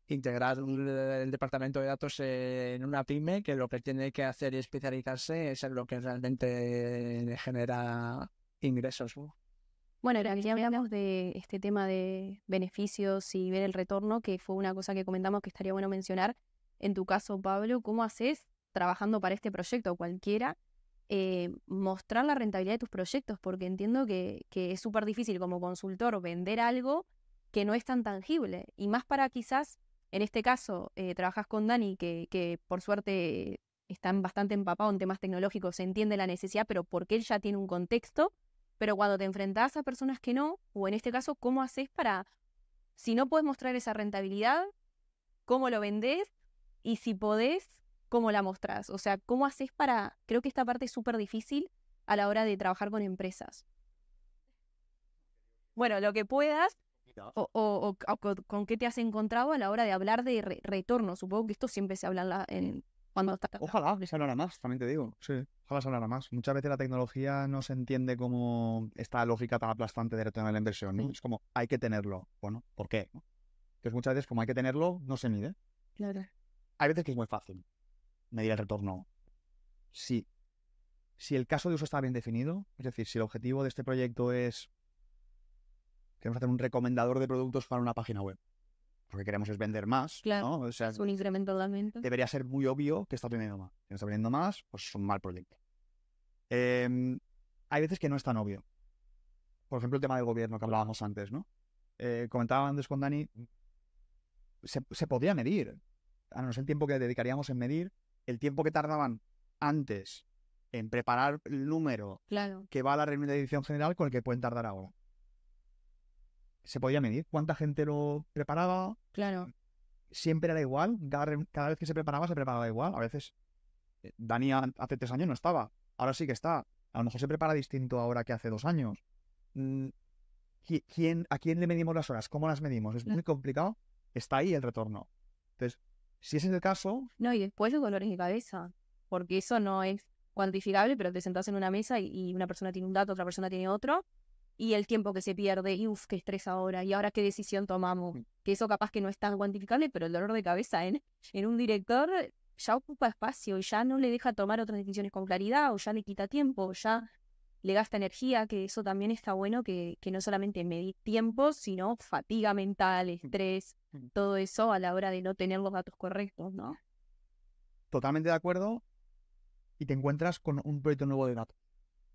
el departamento de datos en una pyme, que lo que tiene que hacer y especializarse es en lo que realmente le genera ingresos, ¿no? Bueno, ya hablamos de este tema de beneficios y ver el retorno, que fue una cosa que comentamos que estaría bueno mencionar. En tu caso, Pablo, ¿cómo haces trabajando para este proyecto cualquiera mostrar la rentabilidad de tus proyectos? Porque entiendo que es súper difícil como consultor vender algo que no es tan tangible. Y más para quizás, en este caso, trabajas con Dani, que por suerte está bastante empapado en temas tecnológicos, se entiende la necesidad, pero porque él ya tiene un contexto. Pero cuando te enfrentás a personas que no, o en este caso, ¿cómo haces para, si no podés mostrar esa rentabilidad, cómo lo vendés? Y si podés, ¿cómo la mostrás? O sea, ¿cómo haces para...? Creo que esta parte es súper difícil a la hora de trabajar con empresas. Bueno, lo que puedas, o con qué te has encontrado a la hora de hablar de retorno. Supongo que esto siempre se habla cuando está... Ojalá que se hablara más, también te digo. Sí, ojalá se hablara más. Muchas veces la tecnología no se entiende como esta lógica tan aplastante de retorno a la inversión, ¿no? Es como, hay que tenerlo. Bueno, ¿por qué? Entonces muchas veces, como hay que tenerlo, no se mide. Claro. Hay veces que es muy fácil medir el retorno. Si el caso de uso está bien definido, es decir, si el objetivo de este proyecto es... Queremos hacer un recomendador de productos para una página web. Lo que queremos es vender más, claro, ¿no? O sea, es un incremento de la venta. Debería ser muy obvio que está vendiendo más. Si no está vendiendo más, pues es un mal proyecto. Hay veces que no es tan obvio. Por ejemplo, el tema del gobierno que hablábamos antes, ¿no? Comentaba antes con Dani, se podría medir. A no ser el tiempo que dedicaríamos en medir, el tiempo que tardaban antes en preparar el número que va a la reunión de dirección general con el que pueden tardar ahora. Se podía medir cuánta gente lo preparaba. Claro. Siempre era igual. Cada vez que se preparaba igual. A veces Dani hace 3 años no estaba. Ahora sí que está. A lo mejor se prepara distinto ahora que hace 2 años. ¿A quién le medimos las horas? ¿Cómo las medimos? Es muy complicado. Está ahí el retorno. Entonces, si ese es el caso... No, y después los dolores de cabeza. Porque eso no es cuantificable, pero te sentás en una mesa y una persona tiene un dato, otra persona tiene otro. Y el tiempo que se pierde, y qué estrés ahora, y ahora qué decisión tomamos. Que eso capaz que no es tan cuantificable, pero el dolor de cabeza en un director ya ocupa espacio y ya no le deja tomar otras decisiones con claridad, o ya le quita tiempo, o ya le gasta energía, que eso también está bueno, que no solamente medir tiempo, sino fatiga mental, estrés, todo eso a la hora de no tener los datos correctos, ¿no? Totalmente de acuerdo, y te encuentras con un proyecto nuevo de datos.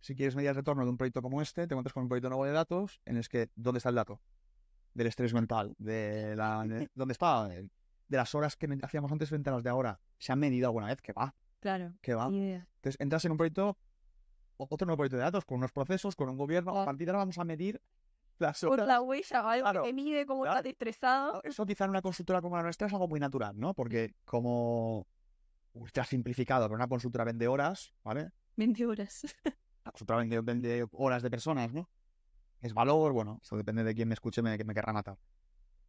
Si quieres medir el retorno de un proyecto como este, te encuentras con un proyecto nuevo de datos en el que, ¿dónde está el dato? Del estrés mental, ¿dónde está? De las horas que hacíamos antes frente a las de ahora. ¿Se han medido alguna vez? ¿Qué va? Claro. ¿Qué va? Ni idea. Entonces, entras en un proyecto, otro nuevo proyecto de datos, con unos procesos, con un gobierno. A partir de ahora vamos a medir las Por horas. la huella, algo Claro, que mide cómo claro. estás estresado. Eso quizá en una consultora como la nuestra es algo muy natural, ¿no? Porque como ultra simplificado, pero una consultora vende horas, ¿vale? 20 horas. La consultora vende horas de personas, ¿no? Es valor, bueno, eso depende de quién me escuche, me querrá matar.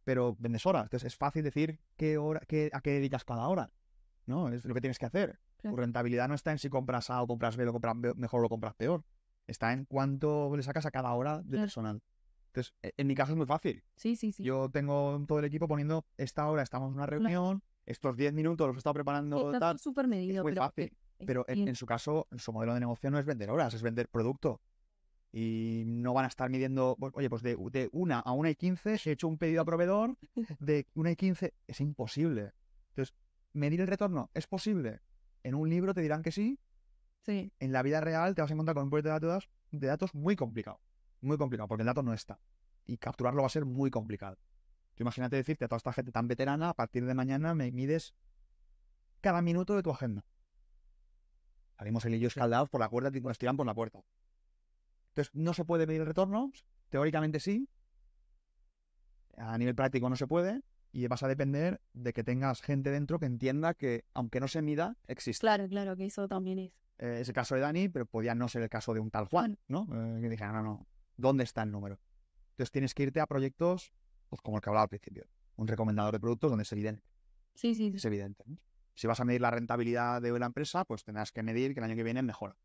Pero vendes horas, entonces es fácil decir a qué dedicas cada hora, ¿no? Es lo que tienes que hacer. Claro. Tu rentabilidad no está en si compras A o compras B, lo compras mejor o lo compras peor. Está en cuánto le sacas a cada hora de Claro. personal. Entonces, en mi caso es muy fácil. Sí, sí, sí. Yo tengo todo el equipo poniendo esta hora, estamos en una reunión, estos 10 minutos los he estado preparando, Está tal. súper medido, Es muy pero fácil. Pero en su caso, en su modelo de negocio no es vender horas, es vender producto. Y no van a estar midiendo, oye, pues de 1 a 1:15 he hecho un pedido a proveedor, de 1:15 es imposible. Entonces, ¿medir el retorno es posible? En un libro te dirán que sí, Sí. en la vida real te vas a encontrar con un proyecto de datos muy complicado, porque el dato no está. Y capturarlo va a ser muy complicado. Tú imagínate decirte a toda esta gente tan veterana, a partir de mañana me mides cada minuto de tu agenda. Salimos él y yo escaldados por la puerta y nos tiran por la puerta. Entonces, ¿no se puede medir el retorno? Teóricamente sí. A nivel práctico no se puede. Y vas a depender de que tengas gente dentro que entienda que, aunque no se mida, existe. Claro, claro, que eso también es. Es el caso de Dani, pero podía no ser el caso de un tal Juan, ¿no? Que dijera, no, ¿dónde está el número? Entonces tienes que irte a proyectos, pues como el que hablaba al principio. Un recomendador de productos donde es evidente. Sí, sí, sí. Es evidente, ¿no? Si vas a medir la rentabilidad de la empresa, pues tendrás que medir que el año que viene mejora.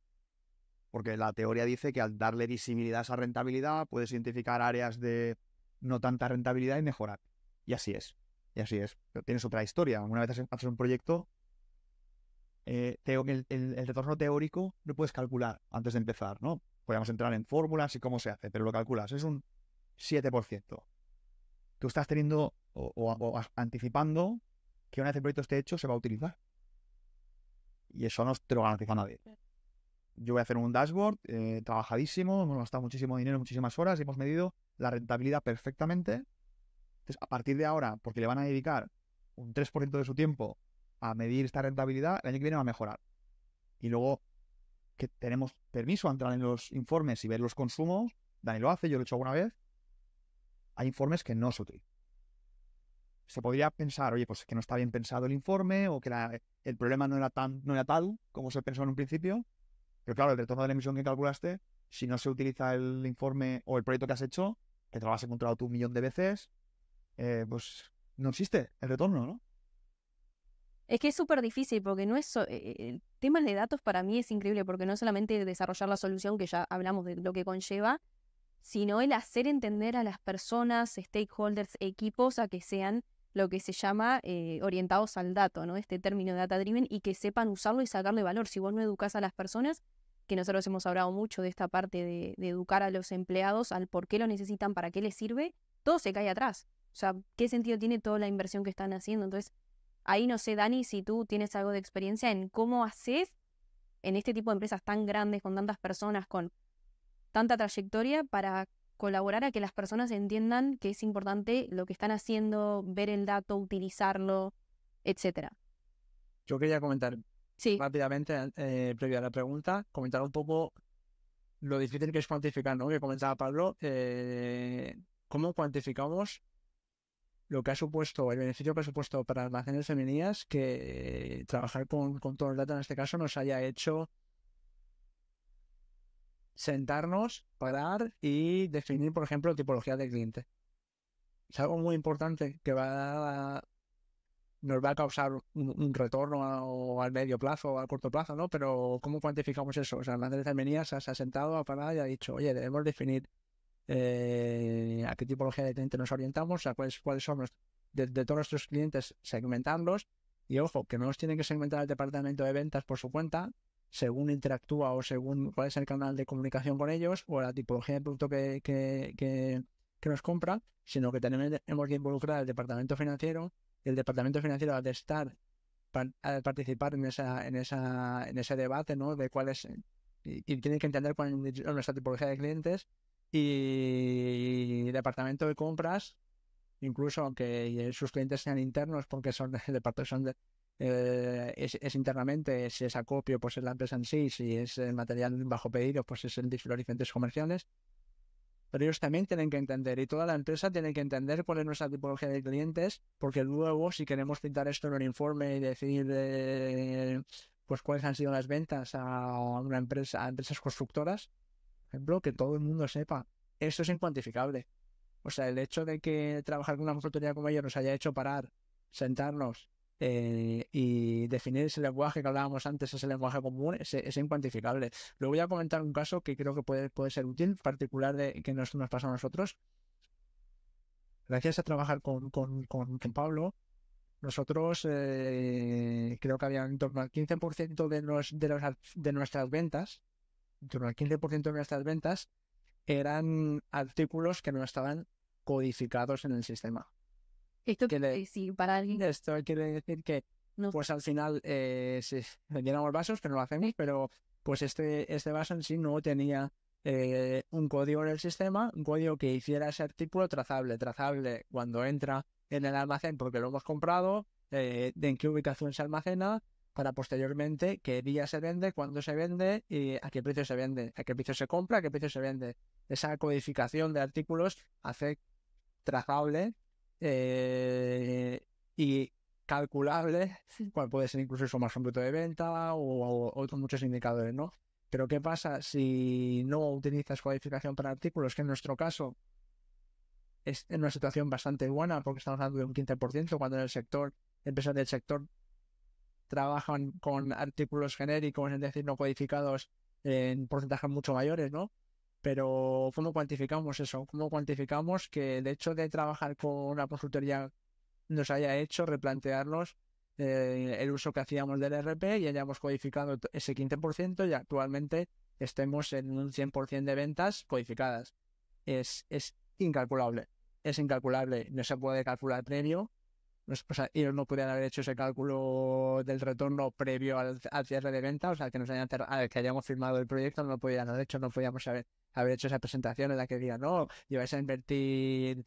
Porque la teoría dice que al darle visibilidad a esa rentabilidad, puedes identificar áreas de no tanta rentabilidad y mejorar. Y así es. Y así es. Pero tienes otra historia. Una vez haces un proyecto, el retorno teórico lo puedes calcular antes de empezar, ¿no? Podríamos entrar en fórmulas y cómo se hace, pero lo calculas. Es un 7%. Tú estás teniendo o anticipando que una vez el proyecto esté hecho, se va a utilizar. Y eso no te lo garantiza nadie. Yo voy a hacer un dashboard trabajadísimo, hemos gastado muchísimo dinero, muchísimas horas y hemos medido la rentabilidad perfectamente. Entonces, a partir de ahora, porque le van a dedicar un 3% de su tiempo a medir esta rentabilidad, el año que viene va a mejorar. Y luego que tenemos permiso a entrar en los informes y ver los consumos, Dani lo hace, yo lo he hecho alguna vez, hay informes que no se utilizan. Se podría pensar, oye, pues que no está bien pensado el informe o que el problema no era tal como se pensó en un principio. Pero claro, el retorno de la emisión que calculaste, si no se utiliza el informe o el proyecto que has hecho, que te lo has encontrado tú 1.000.000 de veces, pues no existe el retorno, ¿no? Es que es súper difícil porque no es... el tema de datos para mí es increíble porque no solamente desarrollar la solución, que ya hablamos de lo que conlleva, sino el hacer entender a las personas, stakeholders, equipos, a que sean lo que se llama orientados al dato, ¿no? Este término data driven, y que sepan usarlo y sacarle valor. Si vos no educás a las personas, que nosotros hemos hablado mucho de esta parte de educar a los empleados al por qué lo necesitan, para qué les sirve, todo se cae atrás. O sea, ¿qué sentido tiene toda la inversión que están haciendo? Entonces, ahí no sé, Dani, si tú tienes algo de experiencia en cómo haces en este tipo de empresas tan grandes, con tantas personas, con tanta trayectoria, para colaborar a que las personas entiendan que es importante lo que están haciendo, ver el dato, utilizarlo, etcétera. Yo quería comentar Sí, rápidamente, previo a la pregunta, comentar un poco lo difícil que es cuantificar, ¿no? Que comentaba Pablo, cómo cuantificamos lo que ha supuesto, el beneficio que ha supuesto para almacenes femeninas, que trabajar con todo el dato en este caso nos haya hecho sentarnos, parar y definir, por ejemplo, tipología de cliente. Es algo muy importante que nos va a causar un retorno o al medio plazo o al corto plazo, ¿no? Pero ¿cómo cuantificamos eso? O sea, Almacenes Femeninas se ha sentado, ha parado y ha dicho, oye, debemos definir a qué tipología de cliente nos orientamos, a cuáles son de todos nuestros clientes, segmentarlos Y ojo, que no los tiene que segmentar el departamento de ventas por su cuenta, según interactúa o según cuál es el canal de comunicación con ellos o la tipología de producto que nos compra, sino que tenemos que involucrar al departamento financiero. Y el departamento financiero ha de estar a participar en ese debate, ¿no? De cuál es, y tiene que entender cuál es nuestra tipología de clientes. Y el departamento de compras, incluso aunque sus clientes sean internos, porque son el departamento es internamente, si es acopio, pues es la empresa en sí, si es material bajo pedido, pues es los diferentes comerciales. Pero ellos también tienen que entender, y toda la empresa tiene que entender cuál es nuestra tipología de clientes, porque luego, si queremos pintar esto en un informe y decir pues cuáles han sido las ventas a empresas constructoras, por ejemplo, que todo el mundo sepa, eso es incuantificable. O sea, el hecho de que trabajar con una consultoría como ellos nos haya hecho parar, sentarnos y definir ese lenguaje que hablábamos antes, ese lenguaje común, es incuantificable. Le voy a comentar un caso que creo que puede ser útil, particular que nos pasó a nosotros. Gracias a trabajar con Pablo, nosotros creo que había en torno al 15% de nuestras ventas, en torno al 15% de nuestras ventas eran artículos que no estaban codificados en el sistema. Esto quiere decir, para alguien... Esto quiere decir que, no. pues al final, sí, llenamos vasos, que no lo hacemos, pero pues este vaso en sí no tenía un código en el sistema, un código que hiciera ese artículo trazable cuando entra en el almacén porque lo hemos comprado, de en qué ubicación se almacena, para posteriormente qué día se vende, cuándo se vende y a qué precio se vende, a qué precio se compra, a qué precio se vende. Esa codificación de artículos hace trazable y calculable cuál puede ser incluso su margen bruto de venta o otros muchos indicadores, ¿no? Pero ¿qué pasa si no utilizas codificación para artículos? Que en nuestro caso es en una situación bastante buena, porque estamos hablando de un 15%, cuando en el sector, empresas del sector trabajan con artículos genéricos, es decir, no codificados, en porcentajes mucho mayores, ¿no? Pero ¿cómo cuantificamos eso? ¿Cómo cuantificamos que el hecho de trabajar con una consultoría nos haya hecho replantearnos el uso que hacíamos del ERP y hayamos codificado ese 15% y actualmente estemos en un 100% de ventas codificadas? Es incalculable. Es incalculable. No se puede calcular previo. O sea, ellos no podrían haber hecho ese cálculo del retorno previo al cierre de venta, o sea, que que hayamos firmado el proyecto, no lo podían haber hecho, no podíamos haber hecho esa presentación en la que digan, no, y vais a invertir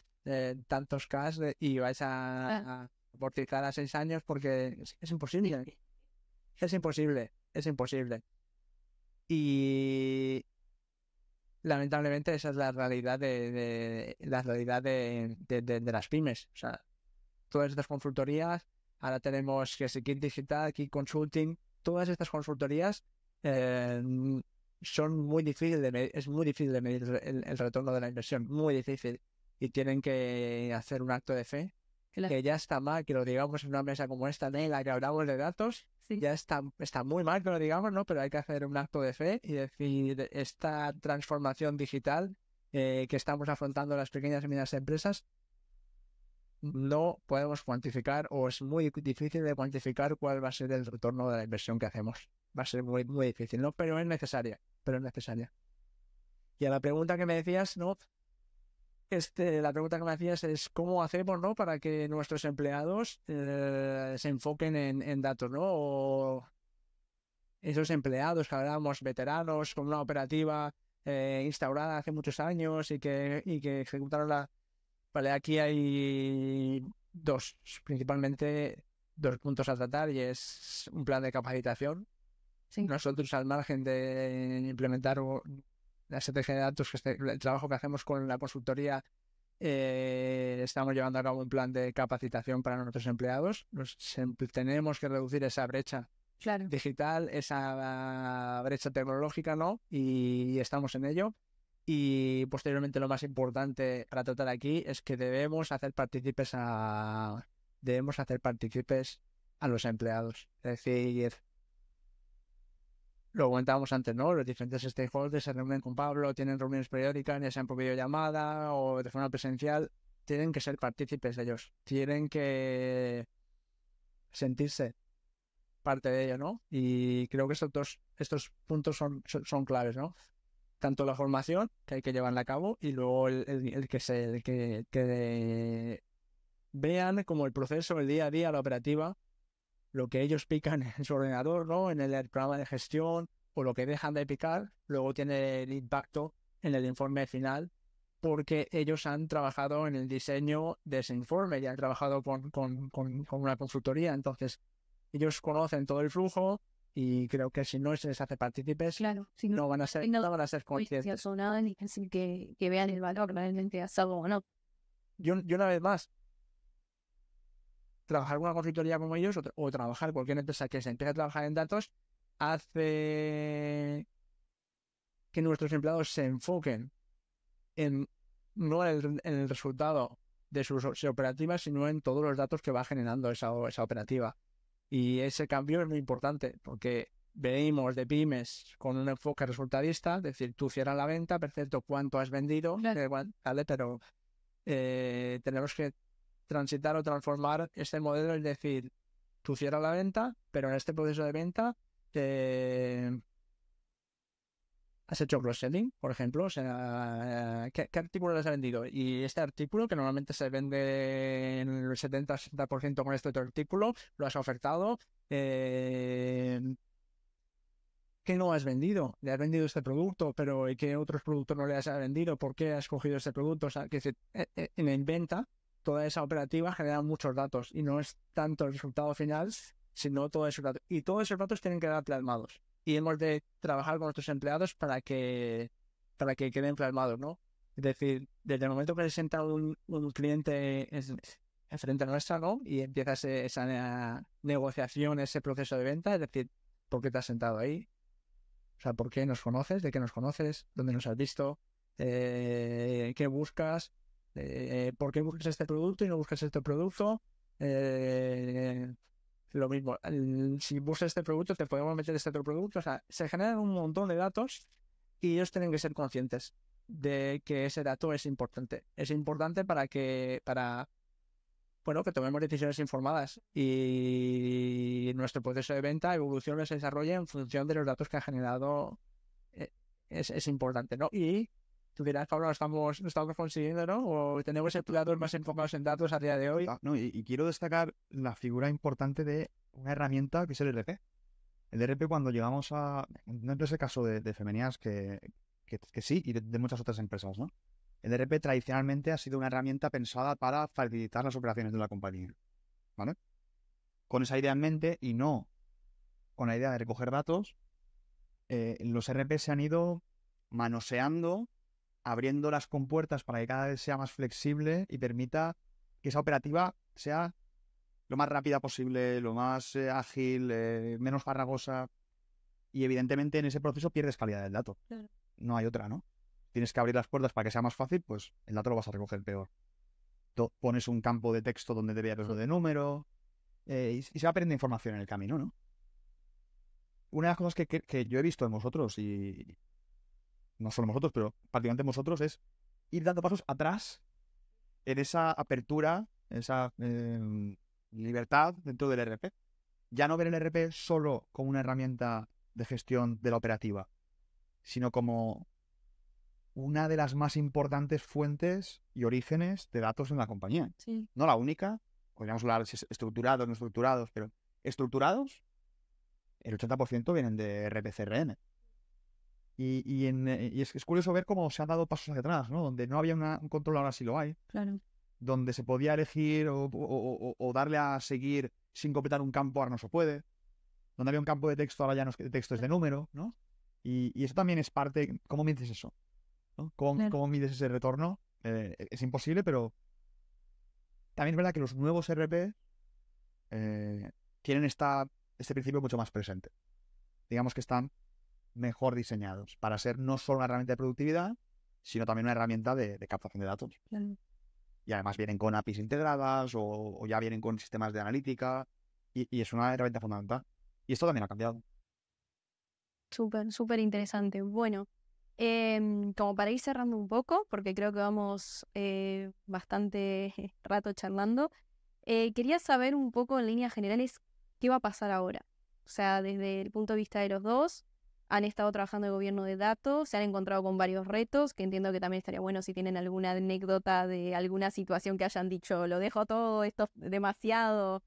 tantos cash y vais a amortizar a 6 años, porque es imposible. Es imposible. Y lamentablemente esa es la realidad de las pymes. O sea, todas estas consultorías, ahora tenemos que Kit Digital, Kit Consulting, todas estas consultorías son muy difíciles de medir, es muy difícil de medir el retorno de la inversión, muy difícil, y tienen que hacer un acto de fe, que ya está mal que lo digamos en una mesa como esta, en la que hablamos de datos, sí. Ya está muy mal que lo digamos, ¿no? Pero hay que hacer un acto de fe y decir, esta transformación digital que estamos afrontando las pequeñas y medianas empresas, no podemos cuantificar, o es muy difícil de cuantificar cuál va a ser el retorno de la inversión que hacemos. Va a ser muy, muy difícil, ¿no? Pero es necesaria. Y a la pregunta que me decías, ¿no? La pregunta que me hacías es cómo hacemos, ¿no? Para que nuestros empleados se enfoquen en datos, ¿no? O esos empleados que hablábamos, veteranos, con una operativa instaurada hace muchos años y que ejecutaron la... Vale, aquí hay principalmente dos puntos a tratar, y es un plan de capacitación. Sí. Nosotros, al margen de implementar la estrategia de datos, el trabajo que hacemos con la consultoría, estamos llevando a cabo un plan de capacitación para nuestros empleados. Tenemos que reducir esa brecha digital, esa brecha tecnológica, ¿no? Y estamos en ello. Y posteriormente, lo más importante para tratar aquí es que debemos hacer partícipes a los empleados. Es decir, lo comentábamos antes, ¿no? Los diferentes stakeholders se reúnen con Pablo, tienen reuniones periódicas, ya sean por videollamada o de forma presencial, tienen que ser partícipes de ellos. Tienen que sentirse parte de ello, ¿no? Y creo que estos puntos son claves, ¿no? Tanto la formación, que hay que llevarla a cabo, y luego el que vean como el proceso, el día a día, la operativa, lo que ellos pican en su ordenador, ¿no? En el programa de gestión, o lo que dejan de picar, luego tiene el impacto en el informe final, porque ellos han trabajado en el diseño de ese informe y han trabajado con una consultoría. Entonces, ellos conocen todo el flujo y creo que si no se les hace partícipes, Claro, si no van a ser conscientes. o nada, ni decir que vean el valor realmente de hacerlo o no. Yo una vez más, trabajar con una consultoría como ellos o trabajar cualquier empresa que se empiece a trabajar en datos hace que nuestros empleados se enfoquen no en el resultado de su operativa, sino en todos los datos que va generando esa operativa. Y ese cambio es muy importante, porque venimos de pymes con un enfoque resultadista, es decir, tú cierras la venta, perfecto, ¿cuánto has vendido? Claro. ¿Vale? Pero tenemos que transitar o transformar este modelo, es decir, tú cierras la venta, pero en este proceso de venta has hecho cross-selling, por ejemplo, o sea, ¿qué artículo has vendido? Y este artículo, que normalmente se vende en el 70-80% con este otro artículo, lo has ofertado. ¿Qué no has vendido? Le has vendido este producto, pero ¿y qué otros productos no le has vendido? ¿Por qué has cogido este producto? O sea, que en venta, toda esa operativa genera muchos datos y no es tanto el resultado final, sino todos esos datos. Y todos esos datos tienen que quedar plasmados. Y hemos de trabajar con nuestros empleados para que queden plasmados, ¿no? Es decir, desde el momento que se sienta un cliente enfrente a nuestra, ¿no? Y empieza esa negociación, ese proceso de venta, es decir, ¿por qué te has sentado ahí? O sea, ¿por qué nos conoces? ¿De qué nos conoces? ¿Dónde nos has visto? ¿Qué buscas? ¿Por qué buscas este producto y no buscas este producto? Lo mismo, si buscas este producto, te podemos meter este otro producto. O sea, se generan un montón de datos y ellos tienen que ser conscientes de que ese dato es importante. Es importante que tomemos decisiones informadas y nuestro proceso de venta evolucione, se desarrolle en función de los datos que ha generado. Es importante, ¿no? Y tú dirás, Pablo, lo estamos consiguiendo, ¿no? O tenemos empleados más enfocados en datos a día de hoy. No, y quiero destacar la figura importante de una herramienta que es el ERP. El ERP, cuando llegamos no es el caso de Femenías, que sí, y de muchas otras empresas, ¿no? El ERP tradicionalmente ha sido una herramienta pensada para facilitar las operaciones de la compañía, ¿vale? Con esa idea en mente y no con la idea de recoger datos, los ERP se han ido manoseando, abriendo las compuertas para que cada vez sea más flexible y permita que esa operativa sea lo más rápida posible, lo más ágil, menos farragosa. Y evidentemente en ese proceso pierdes calidad del dato. Claro. No hay otra, ¿no? Tienes que abrir las puertas para que sea más fácil, pues el dato lo vas a recoger peor. Pones un campo de texto donde debe haber de número y se va perdiendo información en el camino, ¿no? Una de las cosas que yo he visto en vosotros, y no solo en vosotros, pero particularmente en vosotros, es ir dando pasos atrás en esa apertura, esa libertad dentro del ERP. Ya no ver el ERP solo como una herramienta de gestión de la operativa, sino como una de las más importantes fuentes y orígenes de datos en la compañía. Sí. No la única, podríamos hablar de estructurados, no estructurados, pero estructurados, el 80% vienen de RP-CRM. Y es curioso ver cómo se han dado pasos hacia atrás, ¿no? Donde no había un control, ahora sí lo hay. Claro. Donde se podía elegir o darle a seguir sin completar un campo, ahora no se puede. Donde había un campo de texto, ahora ya no es de texto, es de número, ¿no? Y eso también es parte. ¿Cómo mides eso? ¿No? ¿Cómo mides ese retorno? Es imposible, pero también es verdad que los nuevos RP tienen este principio mucho más presente. Digamos que están mejor diseñados para ser no solo una herramienta de productividad, sino también una herramienta de captación de datos. Claro. Y además vienen con APIs integradas o ya vienen con sistemas de analítica y es una herramienta fundamental. Y esto también ha cambiado. Súper, súper interesante. Bueno, como para ir cerrando un poco, porque creo que vamos bastante rato charlando, Quería saber un poco en líneas generales qué va a pasar ahora. O sea, desde el punto de vista de los dos, han estado trabajando en gobierno de datos, se han encontrado con varios retos, que entiendo que también estaría bueno si tienen alguna anécdota de alguna situación que hayan dicho, lo dejo todo, esto es demasiado.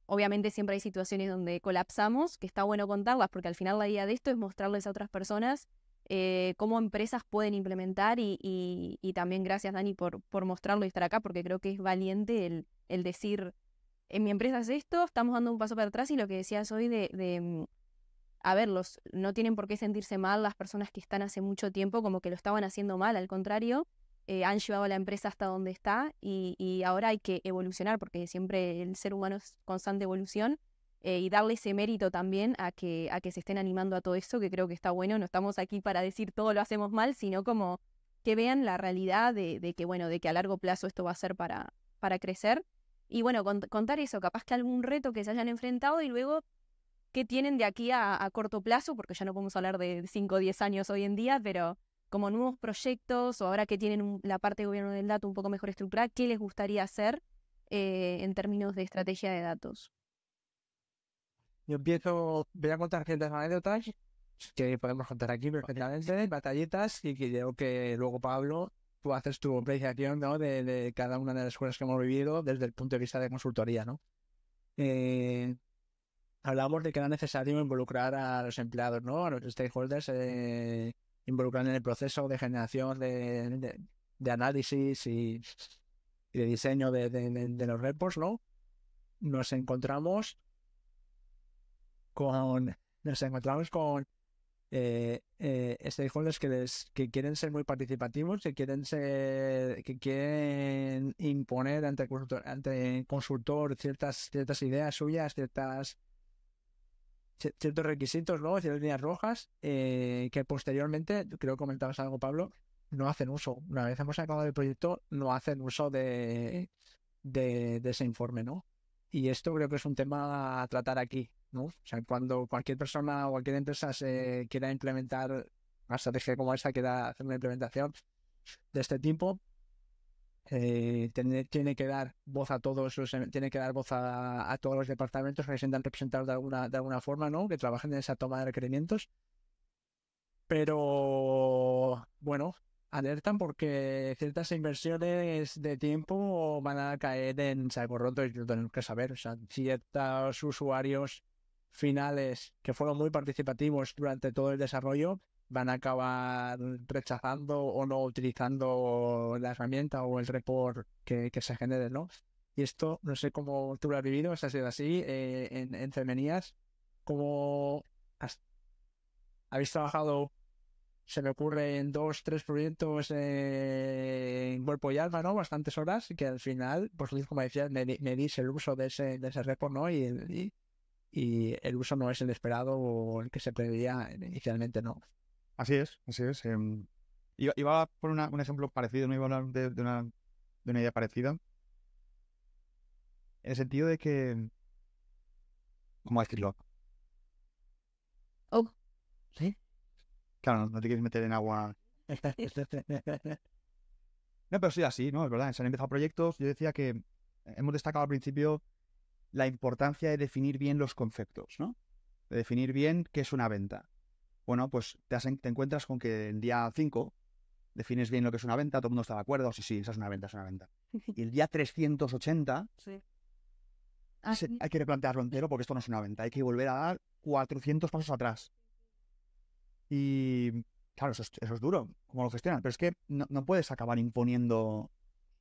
Obviamente siempre hay situaciones donde colapsamos, que está bueno contarlas, porque al final la idea de esto es mostrarles a otras personas cómo empresas pueden implementar y también gracias, Dani, por mostrarlo y estar acá, porque creo que es valiente el decir, en mi empresa es esto, estamos dando un paso para atrás y lo que decías hoy a ver, no tienen por qué sentirse mal las personas que están hace mucho tiempo como que lo estaban haciendo mal, al contrario, han llevado a la empresa hasta donde está y ahora hay que evolucionar porque siempre el ser humano es constante evolución y darle ese mérito también a que se estén animando a todo esto, que creo que está bueno. No estamos aquí para decir todo lo hacemos mal, sino como que vean la realidad de que, bueno, de que a largo plazo esto va a ser para crecer. Y bueno, contar eso, capaz que algún reto que se hayan enfrentado y luego qué tienen de aquí a corto plazo, porque ya no podemos hablar de 5 o 10 años hoy en día, pero como nuevos proyectos o ahora que tienen la parte de gobierno del dato un poco mejor estructurada, ¿qué les gustaría hacer en términos de estrategia de datos? Yo voy a contar ciertas anécdotas que podemos contar aquí perfectamente, batallitas, y que creo que luego, Pablo, tú haces tu apreciación, ¿no? de cada una de las cosas que hemos vivido desde el punto de vista de consultoría, ¿no? Hablamos de que era necesario involucrar a los empleados, ¿no? A los stakeholders, involucrar en el proceso de generación de análisis y de diseño de los reports, ¿no? Nos encontramos con stakeholders que quieren ser muy participativos, que quieren imponer ante el consultor ciertas ideas suyas, ciertos requisitos, ¿no? Ciertas líneas rojas, que posteriormente, creo que comentabas algo, Pablo, no hacen uso. Una vez hemos acabado el proyecto, no hacen uso de ese informe, ¿no? Y esto creo que es un tema a tratar aquí, ¿no? O sea, cuando cualquier persona o cualquier empresa se quiera implementar una estrategia como esa, quiera hacer una implementación de este tipo, tiene que dar voz a tiene que dar voz a todos los departamentos que se sientan representados de alguna forma, ¿no? Que trabajen en esa toma de requerimientos. Pero bueno, alertan porque ciertas inversiones de tiempo van a caer en saco roto y lo tenemos que saber. O sea, ciertos usuarios finales que fueron muy participativos durante todo el desarrollo van a acabar rechazando o no utilizando la herramienta o el report que se genere, ¿no? Y esto, no sé cómo tú lo has vivido, si ha sido así en Femenías. ¿Cómo habéis trabajado? Se me ocurre en 2, 3 proyectos en cuerpo y alma, ¿no? Bastantes horas, que al final, pues como decías, me dis el uso de ese report, ¿no? Y el uso no es el esperado o el que se preveía inicialmente, ¿no? Así es, así es. Iba a poner un ejemplo parecido, no iba a hablar de una idea parecida. En el sentido de que, ¿cómo decirlo? Oh, ¿Sí? Claro, no te quieres meter en agua. No, pero sí, así, ¿no? Es verdad, se han empezado proyectos. Yo decía que hemos destacado al principio la importancia de definir bien los conceptos, ¿no? De definir bien qué es una venta. Bueno, pues te encuentras con que el día 5 defines bien lo que es una venta, todo el mundo está de acuerdo, sí, esa es una venta, es una venta. Y el día 380 sí. hay que replantearlo entero porque esto no es una venta, hay que volver a dar 400 pasos atrás. Y claro, eso es duro, cómo lo gestionan, pero es que no puedes acabar imponiendo...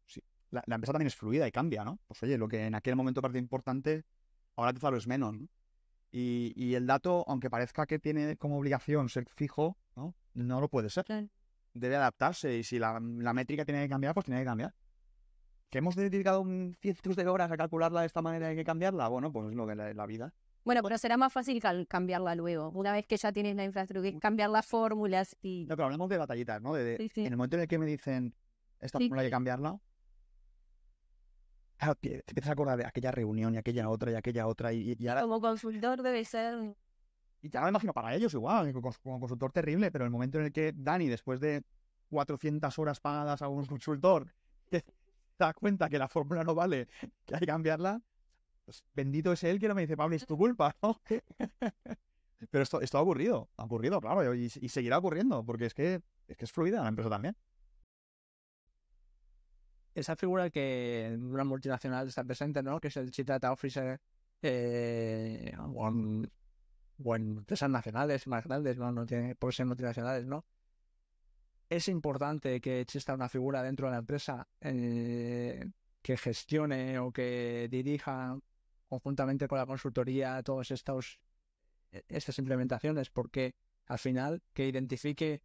Sí, la empresa también es fluida y cambia, ¿no? Pues oye, lo que en aquel momento parecía importante, ahora quizá lo es menos, ¿no? Y el dato, aunque parezca que tiene como obligación ser fijo, ¿no? No lo puede ser. Claro. Debe adaptarse y si la métrica tiene que cambiar, pues tiene que cambiar. ¿Que hemos dedicado cientos de horas a calcularla de esta manera y hay que cambiarla? Bueno, pues es lo de la vida. Bueno, pero será más fácil cambiarla luego. Una vez que ya tienes la infraestructura, cambiar las fórmulas y... No, pero hablamos de batallitas, ¿no? Sí. En el momento en el que me dicen esta fórmula hay que cambiarla, claro, te empiezas a acordar de aquella reunión y aquella otra y ahora... Como consultor debe ser... Y ya me imagino para ellos igual, como consultor terrible, pero el momento en el que Dani, después de 400 horas pagadas a un consultor, da cuenta que la fórmula no vale, que hay que cambiarla, pues bendito es él que no me dice, Pablo, es tu culpa, ¿no? Pero esto ha ocurrido, claro, y seguirá ocurriendo, porque es que es fluida la empresa también. Esa figura que en una multinacional está presente, ¿no? Que es el Chief Data Officer, o en empresas nacionales más grandes, no tiene por ser multinacionales, ¿no? Es importante que exista una figura dentro de la empresa que gestione o que dirija conjuntamente con la consultoría todas estas implementaciones, porque al final que identifique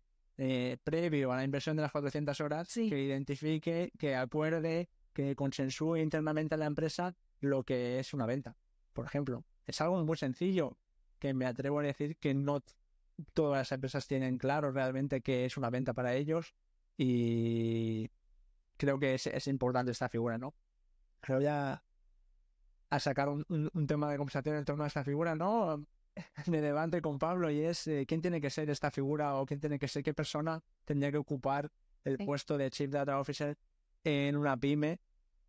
previo a la inversión de las 400 horas, que identifique, que acuerde, que consensúe internamente en la empresa lo que es una venta, por ejemplo. Es algo muy sencillo que me atrevo a decir que no todas las empresas tienen claro realmente qué es una venta para ellos, y creo que es importante esta figura, ¿no? Creo ya a sacar un tema de conversación en torno a esta figura, ¿no? Me debate con Pablo, y es quién tiene que ser esta figura, o quién tiene que ser, qué persona tendría que ocupar el puesto de Chief Data Officer en una pyme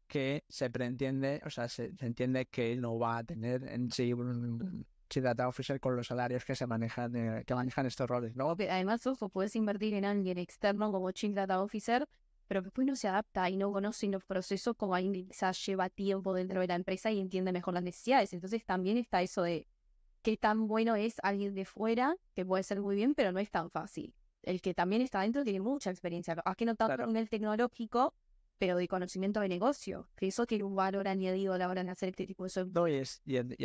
que se preentiende, o sea, se entiende que no va a tener en sí un Chief Data Officer con los salarios que manejan estos roles, ¿no? Además, ojo, puedes invertir en alguien externo como Chief Data Officer, pero que después no se adapta y no conoce los procesos como alguien que quizás lleva tiempo dentro de la empresa y entiende mejor las necesidades. Entonces también está eso de qué tan bueno es alguien de fuera, que puede ser muy bien, pero no es tan fácil. El que también está dentro tiene mucha experiencia, capaz que no tanto a nivel tecnológico, pero de conocimiento de negocio, que eso tiene un valor añadido a la hora de hacer este tipo de software. No, y es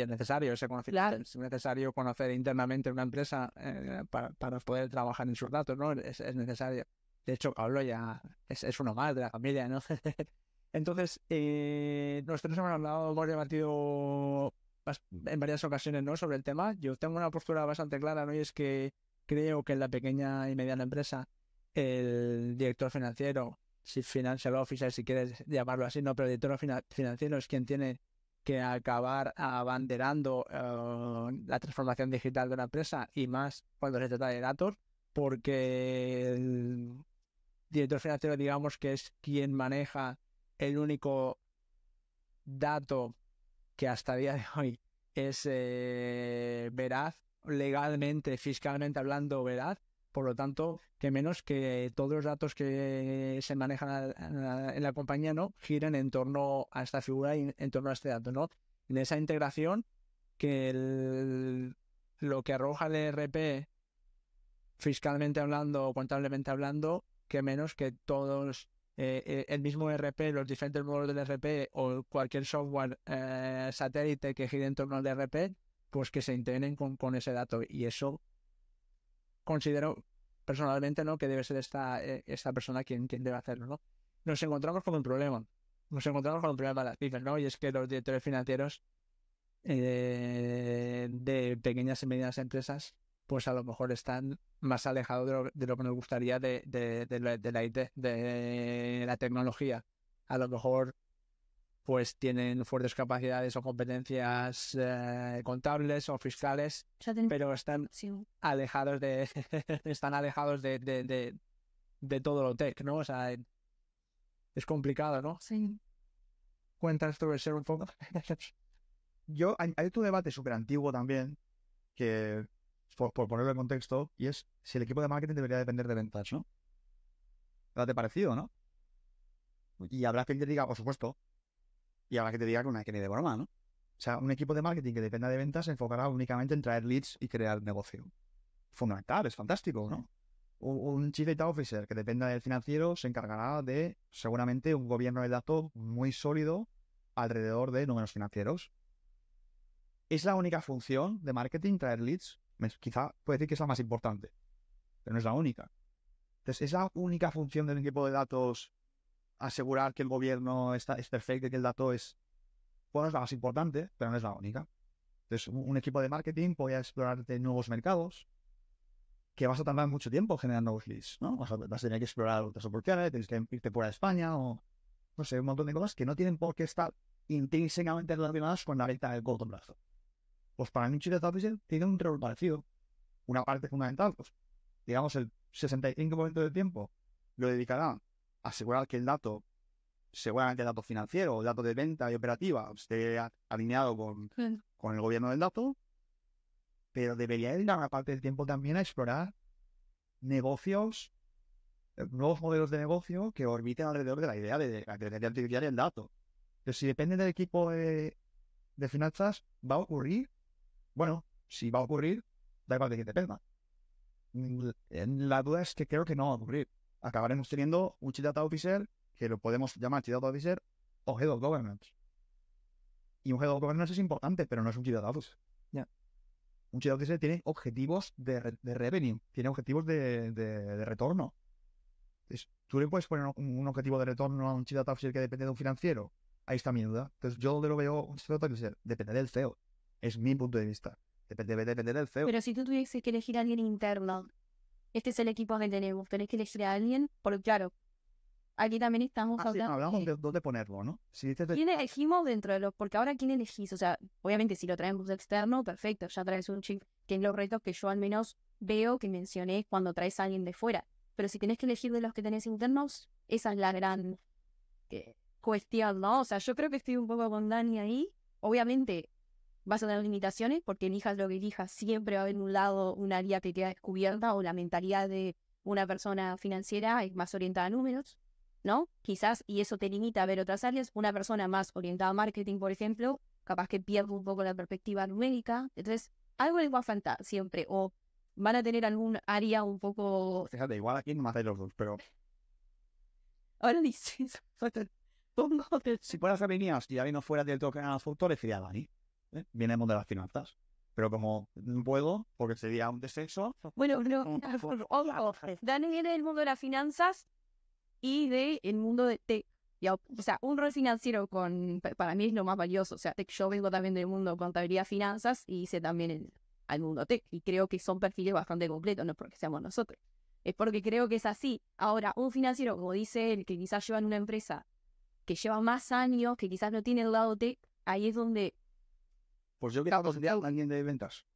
necesario ese conocimiento. Claro. Es necesario conocer internamente una empresa para poder trabajar en sus datos, ¿no? Es necesario. De hecho, Pablo ya es uno más de la familia, ¿no? Entonces, nosotros hemos debatido en varias ocasiones, ¿no?, sobre el tema. Yo tengo una postura bastante clara, ¿no? Y es que creo que en la pequeña y mediana empresa el director financiero, si financial officer, si quieres llamarlo así, no, pero el director financiero es quien tiene que acabar abanderando la transformación digital de una empresa, y más cuando se trata de datos, porque el director financiero, digamos que es quien maneja el único dato que hasta el día de hoy es veraz, legalmente, fiscalmente hablando, veraz. Por lo tanto, que menos que todos los datos que se manejan en la compañía, ¿no?, giren en torno a esta figura y en torno a este dato, ¿no? En esa integración que lo que arroja el ERP, fiscalmente hablando o contablemente hablando, que menos que todos el mismo ERP, los diferentes módulos del ERP o cualquier software satélite que gire en torno al ERP, pues que se integren con ese dato. Y eso considero personalmente, ¿no?, que debe ser esta persona quien debe hacerlo, ¿no? Nos encontramos con un problema de las pymes, ¿no? Y es que los directores financieros de pequeñas y medianas empresas, pues a lo mejor están más alejados de lo que nos gustaría de la IT, de la tecnología. A lo mejor pues tienen fuertes capacidades o competencias contables o fiscales, pero están alejados de todo lo tech, ¿no? O sea, es complicado, ¿no? Sí. ¿Cuentas tú ser un poco? Hay otro debate súper antiguo también, que por ponerlo en contexto, y es si el equipo de marketing debería depender de ventas, ¿no? ¿Te ha parecido, no? Y habrá quien te diga, por supuesto, y habrá que te diga que ni de broma, ¿no? O sea, un equipo de marketing que dependa de ventas se enfocará únicamente en traer leads y crear negocio. Fundamental, es fantástico, ¿no? Un Chief Data Officer que dependa del financiero se encargará de, seguramente, un gobierno de datos muy sólido alrededor de números financieros. ¿Es la única función de marketing traer leads? Quizá puede decir que es la más importante, pero no es la única. Entonces, ¿es la única función del equipo de datos asegurar que el gobierno es perfecto y que el dato es... Bueno, es la más importante, pero no es la única. Entonces, un equipo de marketing puede explorar de nuevos mercados, que vas a tardar mucho tiempo generando nuevos leads, ¿no? Vas a tener que explorar otras oportunidades, tienes que irte fuera de España, o no sé, un montón de cosas que no tienen por qué estar intrínsecamente relacionadas con la venta del corto plazo. Pues para un Chief Data Officer tiene un rol parecido. Una parte fundamental, pues, digamos, el 65% del tiempo lo dedicará a asegurar que el dato seguramente el dato financiero, el dato de venta y operativa esté alineado con el gobierno del dato, pero debería dedicar una parte del tiempo también a explorar negocios, nuevos modelos de negocio que orbiten alrededor de la idea de la inteligencia artificial y el dato. Entonces, si depende del equipo de finanzas, ¿va a ocurrir? Bueno, si va a ocurrir, da igual de quién dependa. La duda es que creo que no va a ocurrir. Acabaremos teniendo un Chief Data Officer, que lo podemos llamar Chief Data Officer o Head of Governance. Y un Head of Governance es importante, pero no es un Chief Data Officer. Un Chief Data Officer tiene objetivos de revenue, tiene objetivos de retorno. Entonces, ¿tú le puedes poner un objetivo de retorno a un Chief Data Officer que depende de un financiero? Ahí está mi duda. Entonces, yo donde lo veo un Chief Data Officer, depende del CEO. Es mi punto de vista. Debe depender del CEO. Pero si tú tuvieses que elegir a alguien interno, este es el equipo que tenemos, tenés que elegir a alguien, porque claro, aquí también estamos hablando hablamos de dónde ponerlo, ¿no? Si dices ¿quién elegimos dentro de los? Porque ahora, ¿quién elegís? O sea, obviamente si lo traemos de externo, perfecto, ya traes un chief, que es los retos que yo al menos veo que mencioné cuando traes a alguien de fuera. Pero si tenés que elegir de los que tenés internos, esa es la gran cuestión, ¿no? O sea, yo creo que estoy un poco con Dani ahí. Obviamente vas a tener limitaciones, porque elijas lo que elijas, siempre va a haber un lado, un área que queda descubierta, o la mentalidad de una persona financiera es más orientada a números, ¿no? Quizás, y eso te limita a ver otras áreas. Una persona más orientada a marketing, por ejemplo, capaz que pierde un poco la perspectiva numérica. Entonces, algo les va a faltar siempre, o van a tener algún área un poco... Fíjate, igual aquí no me hacéis los dos, pero... Ahora dices... Si fueras femeninas y Dani no fuera director general adjunto, le diría a Dani. Vienemos de las finanzas. Pero como no puedo, porque sería un descenso... Bueno, pero... Dani viene del mundo de las finanzas y del mundo de tech. O sea, un rol financiero para mí es lo más valioso. O sea, yo vengo también del mundo de contabilidad, finanzas, y hice también al mundo tech. Y creo que son perfiles bastante completos, no es porque seamos nosotros. Es porque creo que es así. Ahora, un financiero, como dice él, que quizás lleva en una empresa que lleva más años, que quizás no tiene el lado tech, ahí es donde... Pues yo quiero a alguien de ventas.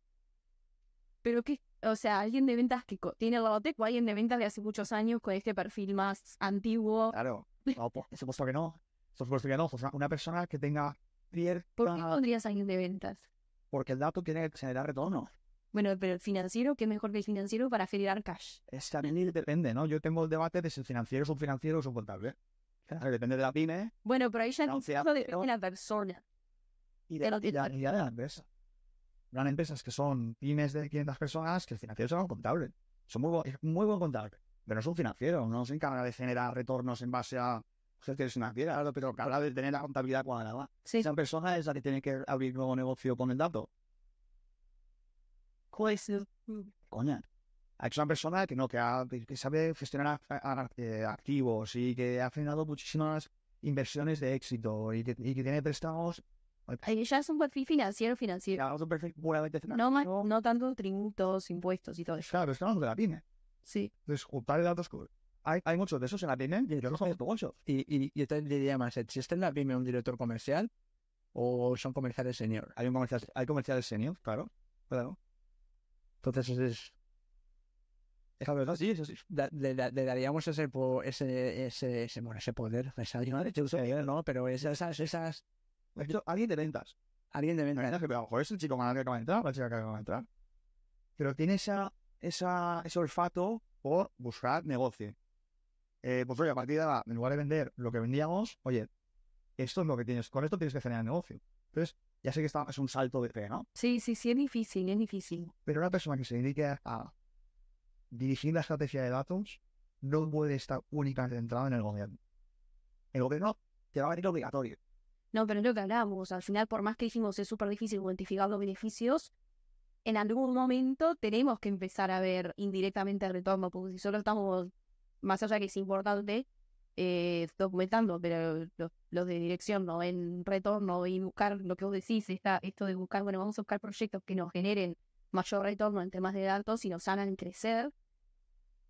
Pero que, o sea, alguien de ventas que tiene el lado tech, o alguien de ventas de hace muchos años con este perfil más antiguo. Claro. No, por supuesto que no. Por supuesto que no. Pues una persona que tenga cierta... ¿Por qué pondrías a alguien de ventas? Porque el dato tiene que generar retorno. Bueno, pero el financiero, ¿qué mejor que el financiero para generar cash? También depende, ¿no? Yo tengo el debate de si el financiero es un financiero o es un contable. Claro, depende de la pyme. Bueno, pero ahí ya no depende de la persona. Y de la empresa. Gran empresas que son pymes de 500 personas, que el financiero es un contable. Es muy buen contable. Pero no es un financiero, no se encarga de generar retornos en base a gestión financiera, claro, pero habla de tener la contabilidad cuadrada. Sí. Esa persona es la que tiene que abrir nuevo negocio con el dato. Coña. Es una persona que sabe gestionar activos y que ha generado muchísimas inversiones de éxito y que tiene préstamos. Ahí ya es un perfil financiero. Un perfil puramente financiero. No tanto tributos, impuestos y todo eso. Claro, pero estamos de la pyme. Sí. Entonces, juntar datos. Hay muchos de esos en la pyme y yo los conozco mucho. Y entonces diría más, ¿existe en la pyme un director comercial o son comerciales senior? Hay comerciales senior, claro. Entonces es verdad, sí, eso sí. Le daríamos ese poder, ¿no? Pero esas alguien de ventas. Alguien de ventas. Que a lo mejor es el chico que acaba de entrar, la chica que acaba de entrar. Pero tiene ese olfato por buscar negocio. Pues oye, a partir de ahora, en lugar de vender lo que vendíamos, oye, esto es lo que tienes, con esto tienes que generar negocio. Entonces, ya sé que es un salto de fe, ¿no? Sí, es difícil. Pero una persona que se dedique a dirigir la estrategia de datos no puede estar únicamente centrada en el gobierno. El gobierno te va a venir obligatorio. No, pero es lo que hablamos. Al final, por más que dijimos es súper difícil cuantificar los beneficios, en algún momento tenemos que empezar a ver indirectamente el retorno, porque si solo estamos, más allá que es importante, documentando, pero los de dirección, ¿no? En retorno y buscar lo que vos decís, esto de buscar, bueno, vamos a buscar proyectos que nos generen mayor retorno en temas de datos y nos hagan crecer.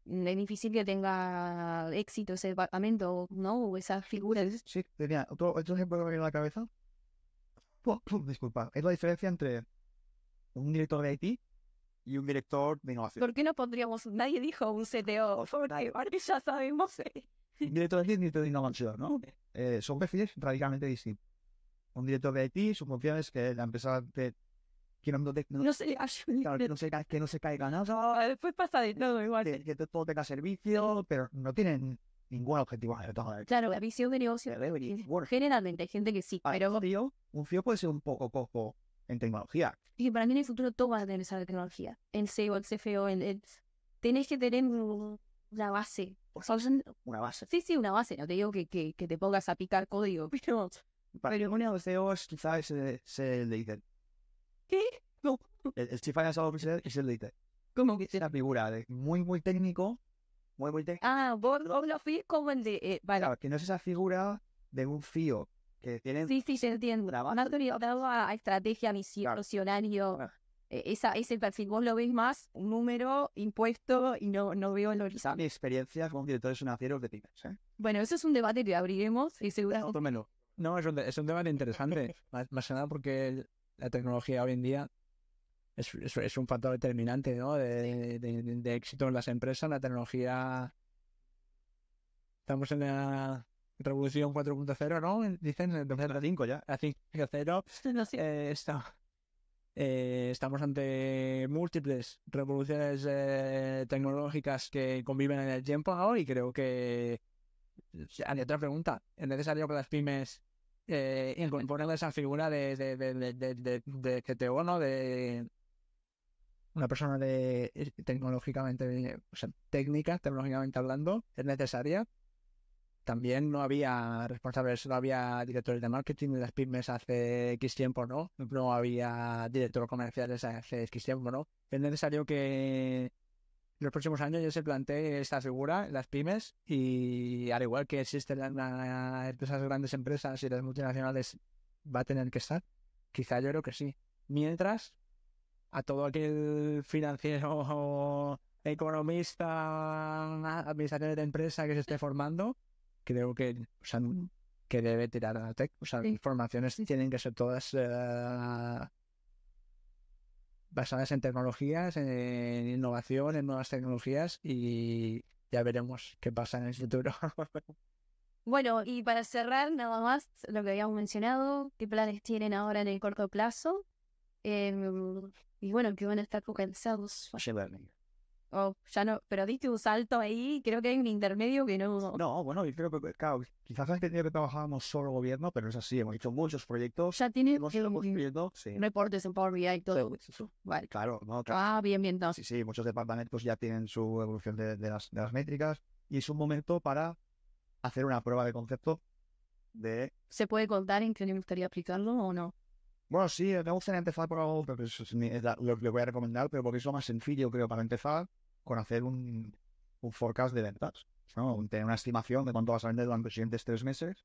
Es difícil que tenga éxito ese departamento, ¿no? O esas figuras. Sí, tenía otro ejemplo que me viene a la cabeza. Disculpa, es la diferencia entre un director de IT y un director de innovación. ¿Por qué no pondríamos, nadie dijo un CTO? Porque ya sabemos. director de IT y director de innovación, ¿no? Son perfiles radicalmente distintos. Un director de IT, su función es que la empresa que No sé, claro, que no se caiga nada, después pasa de todo igual. que todo tenga servicio, pero no tienen ningún objetivo. Claro, la visión de negocio. Bueno, Generalmente hay gente que sí, pero un CEO puede ser un poco cojo en tecnología. y para mí en el futuro todo va a tener esa tecnología. El CEO, el CFO, tenés que tener una base. Una base. Sí, una base. No te digo que te pongas a picar código, Pero uno de los CEOs quizás es el de IT. ¿Qué? No. El Chief Financial Officer es el de IT. ¿Cómo que Es una figura muy técnico, muy técnico. Ah, vos lo fui como el de... vale. Claro, que no es esa figura de un CEO que tiene... Sí, te entiendo. Más orientado a estrategia, misión, Claro. funcionario. Claro. Ese perfil, vos lo ves más un número impuesto y no veo el horizonte. Mi experiencia con directores financieros de pymes, ¿eh? Bueno, eso es un debate que abriremos y seguro. Otro menú. No, es un debate interesante. Más que nada porque la tecnología hoy en día es un factor determinante, ¿no? de éxito en las empresas. La tecnología... Estamos en la revolución 4.0, ¿no? Dicen en 2005 ya. la 5.0. No sé. Estamos ante múltiples revoluciones tecnológicas que conviven en el tiempo ahora y creo que... Hay otra pregunta. ¿Es necesario que las pymes incorporen esa figura de CTO, ¿no? De una persona tecnológicamente, o sea, técnica, tecnológicamente hablando, es necesaria? También no había responsables, no había directores de marketing en las pymes hace X tiempo, ¿no? No había directores comerciales hace X tiempo, ¿no? Es necesario que en los próximos años ya se plantee esta figura en las pymes y al igual que existen esas grandes empresas y las multinacionales va a tener que estar. Quizá yo creo que sí. Mientras a todo aquel financiero o economista, administrador de empresa que se esté formando, creo que, o sea, que debe tirar a la tech. O sea, Sí. las formaciones tienen que ser todas basadas en tecnologías, en innovación, en nuevas tecnologías y ya veremos qué pasa en el futuro. Bueno, y para cerrar, nada más lo que habíamos mencionado, qué planes tienen ahora en el corto plazo. Y bueno, que van a estar focalizados. Machine learning. Oh, ya no, pero diste un salto ahí, creo que hay un intermedio que no. No, bueno, yo creo que, claro, quizás has entendido que trabajábamos solo gobierno, pero no es así. Hemos hecho muchos proyectos. Ya tiene Hemos hecho muchos proyectos, sí. reportes en Power BI y todo eso. Vale. Claro, no, claro. Ah, bien, no. Sí, muchos departamentos ya tienen su evolución de las métricas y es un momento para hacer una prueba de concepto de... ¿Se puede contar en qué le gustaría aplicarlo o no? Bueno, sí, me gustaría empezar por algo, pero eso es lo que le voy a recomendar, pero porque es lo más sencillo, creo, para empezar, con hacer un forecast de ventas, ¿no? Tener una estimación de cuánto vas a vender durante los siguientes 3 meses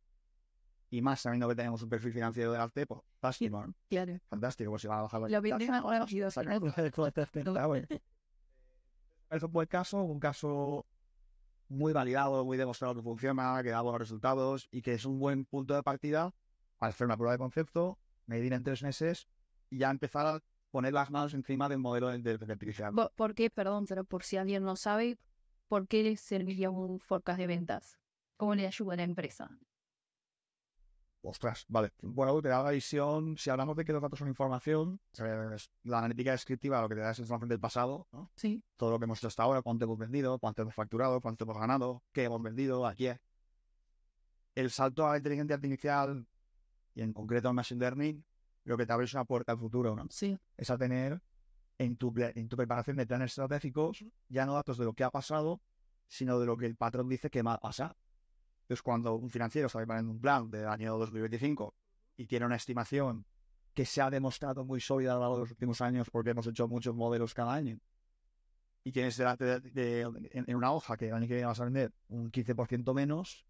y más sabiendo que tenemos un perfil financiero de arte, pues fantástico, ¿no? Claro. Fantástico, pues si va a bajar Lo vendés ahora. Es un buen caso, un caso muy validado, muy demostrado que funciona, que da buenos resultados y que es un buen punto de partida para hacer una prueba de concepto, medir en 3 meses y ya empezar a poner las manos encima del modelo de inteligencia artificial. ¿Por qué? Perdón, pero por si alguien no sabe, ¿por qué le serviría un forecast de ventas? ¿Cómo le ayuda a la empresa? Ostras, vale. Bueno, te da la visión, si hablamos de que los datos son información, la analítica descriptiva lo que te da es información del pasado, ¿no? Sí. Todo lo que hemos hecho hasta ahora, cuánto hemos vendido, cuánto hemos facturado, cuánto hemos ganado, qué hemos vendido, a quién. El salto a la inteligencia artificial y en concreto al machine learning, lo que te abre es una puerta al futuro, ¿no? Sí. Es a tener en tu preparación de planes estratégicos ya no datos de lo que ha pasado, sino de lo que el patrón dice que va a pasar. Entonces, cuando un financiero está preparando un plan del año 2025 y tiene una estimación que se ha demostrado muy sólida a lo largo de los últimos años porque hemos hecho muchos modelos cada año y tienes delante en una hoja que el año que viene vas a vender un 15% menos,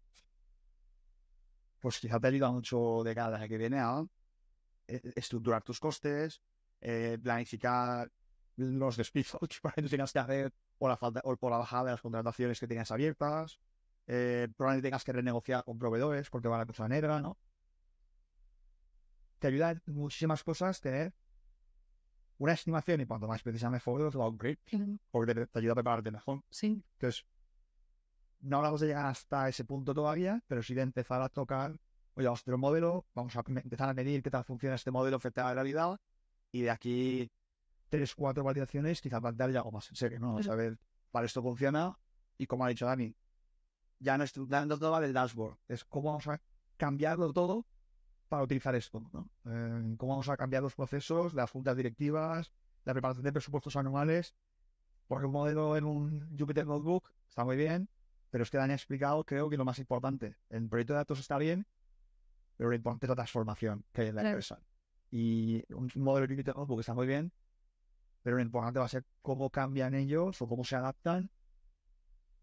pues quizá te ayuda mucho de cara al año que viene a estructurar tus costes, planificar los despidos que tienes que hacer o por la bajada de las contrataciones que tienes abiertas. Probablemente tengas que renegociar con proveedores porque va la cosa negra, ¿no? Te ayuda en muchísimas cosas tener una estimación y cuanto más precisa mejor, los upgrade, porque te ayuda a prepararte mejor. Sí. Entonces, no vamos a llegar hasta ese punto todavía, pero sí de empezar a tocar, oye, vamos a hacer un modelo, vamos a empezar a medir qué tal funciona este modelo frente a la realidad, y de aquí 3, 4 validaciones, quizá plantear ya algo más en serio, ¿no? Vamos a ver, vale, esto funciona, y como ha dicho Dani, ya no es dando todo del dashboard, es cómo vamos a cambiarlo todo para utilizar esto, ¿no? Cómo vamos a cambiar los procesos, las juntas directivas, la preparación de presupuestos anuales, porque un modelo en un Jupyter Notebook está muy bien, pero es que Dani ha explicado, creo que lo más importante, el proyecto de datos está bien, pero lo importante es la transformación que hay en la empresa. Y un modelo de Jupyter Notebook está muy bien, pero lo importante va a ser cómo cambian ellos o cómo se adaptan,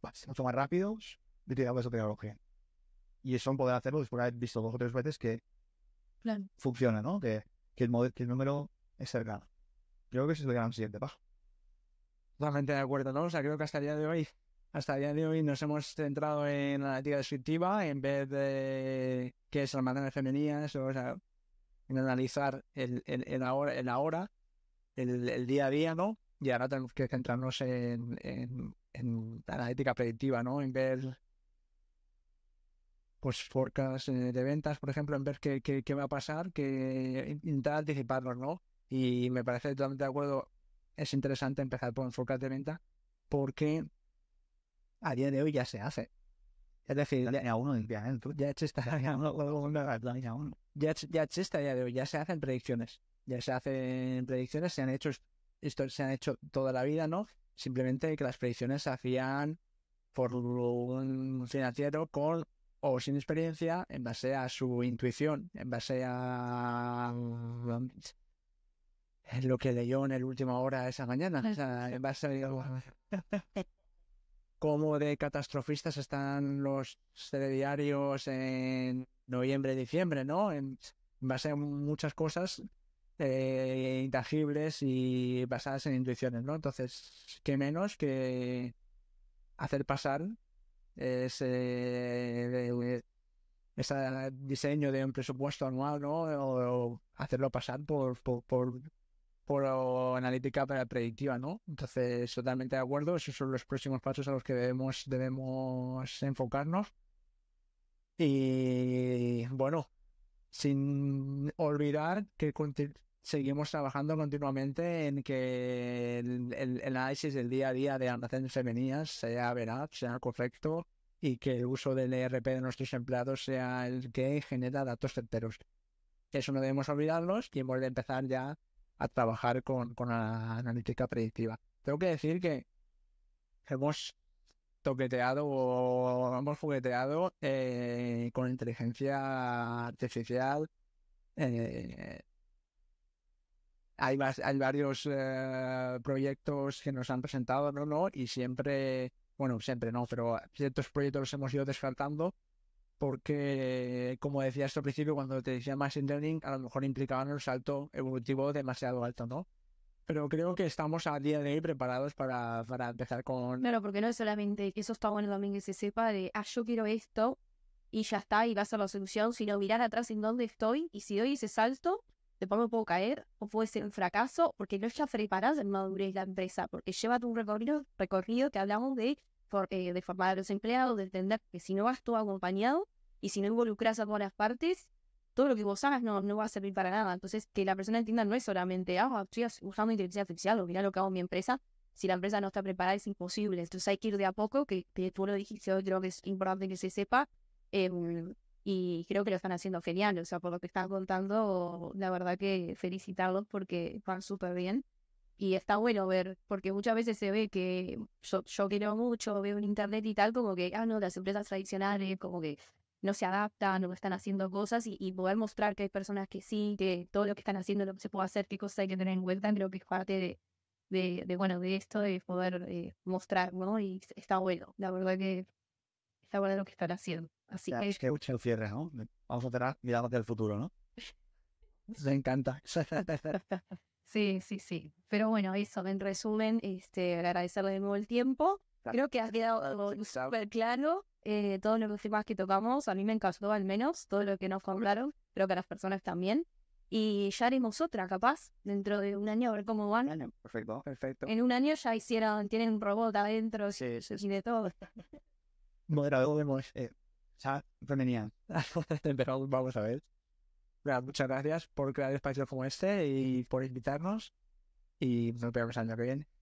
va a ser mucho más rápidos utilizando esa tecnología. Y eso poder hacerlo después de haber visto 2 o 3 veces que funciona, ¿no? Que el número es cercano. Creo que ese es el gran siguiente paso. Totalmente de acuerdo, ¿no? O sea, creo que hasta el día de hoy nos hemos centrado en la analítica descriptiva en vez de qué es almacenes femeninas, o sea, en analizar el ahora, el día a día, ¿no? Y ahora tenemos que centrarnos en la analítica predictiva, ¿no? En ver, pues, forecasts de ventas, por ejemplo, en ver qué va a pasar, que intentar anticiparlos, ¿no? Y me parece totalmente de acuerdo, es interesante empezar por un forecast de venta porque a día de hoy ya se hace. Es decir, ya existe a día de hoy, ya se hacen predicciones. Ya se hacen predicciones, se han hecho toda la vida, ¿no? Simplemente que las predicciones se hacían por un financiero con o sin experiencia, en base a su intuición, en base a lo que leyó en el última hora esa mañana. O sea, en base a cómo de catastrofistas están los telediarios en noviembre, diciembre, ¿no? En base a muchas cosas intangibles y basadas en intuiciones, ¿no? Entonces, qué menos que hacer pasar ese diseño de un presupuesto anual, ¿no? O hacerlo pasar por analítica predictiva, ¿no? Entonces, totalmente de acuerdo. Esos son los próximos pasos a los que debemos enfocarnos. Y bueno, sin olvidar que seguimos trabajando continuamente en que el análisis del día a día de almacenes femeninas sea veraz, sea correcto y que el uso del ERP de nuestros empleados sea el que genera datos certeros. Eso no debemos olvidarlos y hemos de empezar ya a trabajar con la analítica predictiva. Tengo que decir que hemos toqueteado o hemos jugueteado con inteligencia artificial. Hay varios proyectos que nos han presentado, ¿no? Y siempre no, pero ciertos proyectos los hemos ido descartando porque, como decías al principio, cuando te decía Machine Learning, a lo mejor implicaban un salto evolutivo demasiado alto, ¿no? Pero creo que estamos a día de hoy preparados para empezar con... Claro, porque no es solamente, eso está bueno también que se sepa de, yo quiero esto y ya está, y va a ser la solución, sino mirar atrás en dónde estoy y si doy ese salto, después me puedo caer o puede ser un fracaso porque no está preparada en madurez la empresa, porque lleva un recorrido que hablamos de formar a los empleados, de entender que si no vas todo acompañado y si no involucras a todas las partes, todo lo que vos hagas no va a servir para nada. Entonces, que la persona entienda no es solamente, estoy usando inteligencia artificial o mirá lo que hago en mi empresa. Si la empresa no está preparada es imposible. Entonces hay que ir de a poco, que tú lo dijiste hoy, creo que es importante que se sepa. Y creo que lo están haciendo genial. O sea, por lo que están contando, la verdad que felicitarlos porque van súper bien. Y está bueno ver, porque muchas veces se ve que yo quiero mucho, veo en internet y tal, como que, no, las empresas tradicionales, como que no se adaptan o están haciendo cosas y poder mostrar que hay personas que sí, que todo lo que están haciendo, lo que se puede hacer, qué cosas hay que tener en cuenta, creo que es parte de esto, de poder mostrar, ¿no? Y está bueno, la verdad que está bueno lo que están haciendo. Así Ya, que... es que el cierre, ¿no? Vamos a cerrar mirando hacia el futuro, ¿no? Me encanta. Sí. Pero bueno, eso, en resumen, agradecerle de nuevo el tiempo. Creo que ha quedado súper claro todos los temas que tocamos. A mí me encantó al menos todo lo que nos contaron. Creo que a las personas también. Y ya haremos otra, capaz, dentro de un año, a ver cómo van. Perfecto. En un año ya tienen un robot adentro y de todo. moderador, femenina. Pero vamos a ver. Nada, muchas gracias por crear espacios como este y por invitarnos. Y nos vemos el año que viene.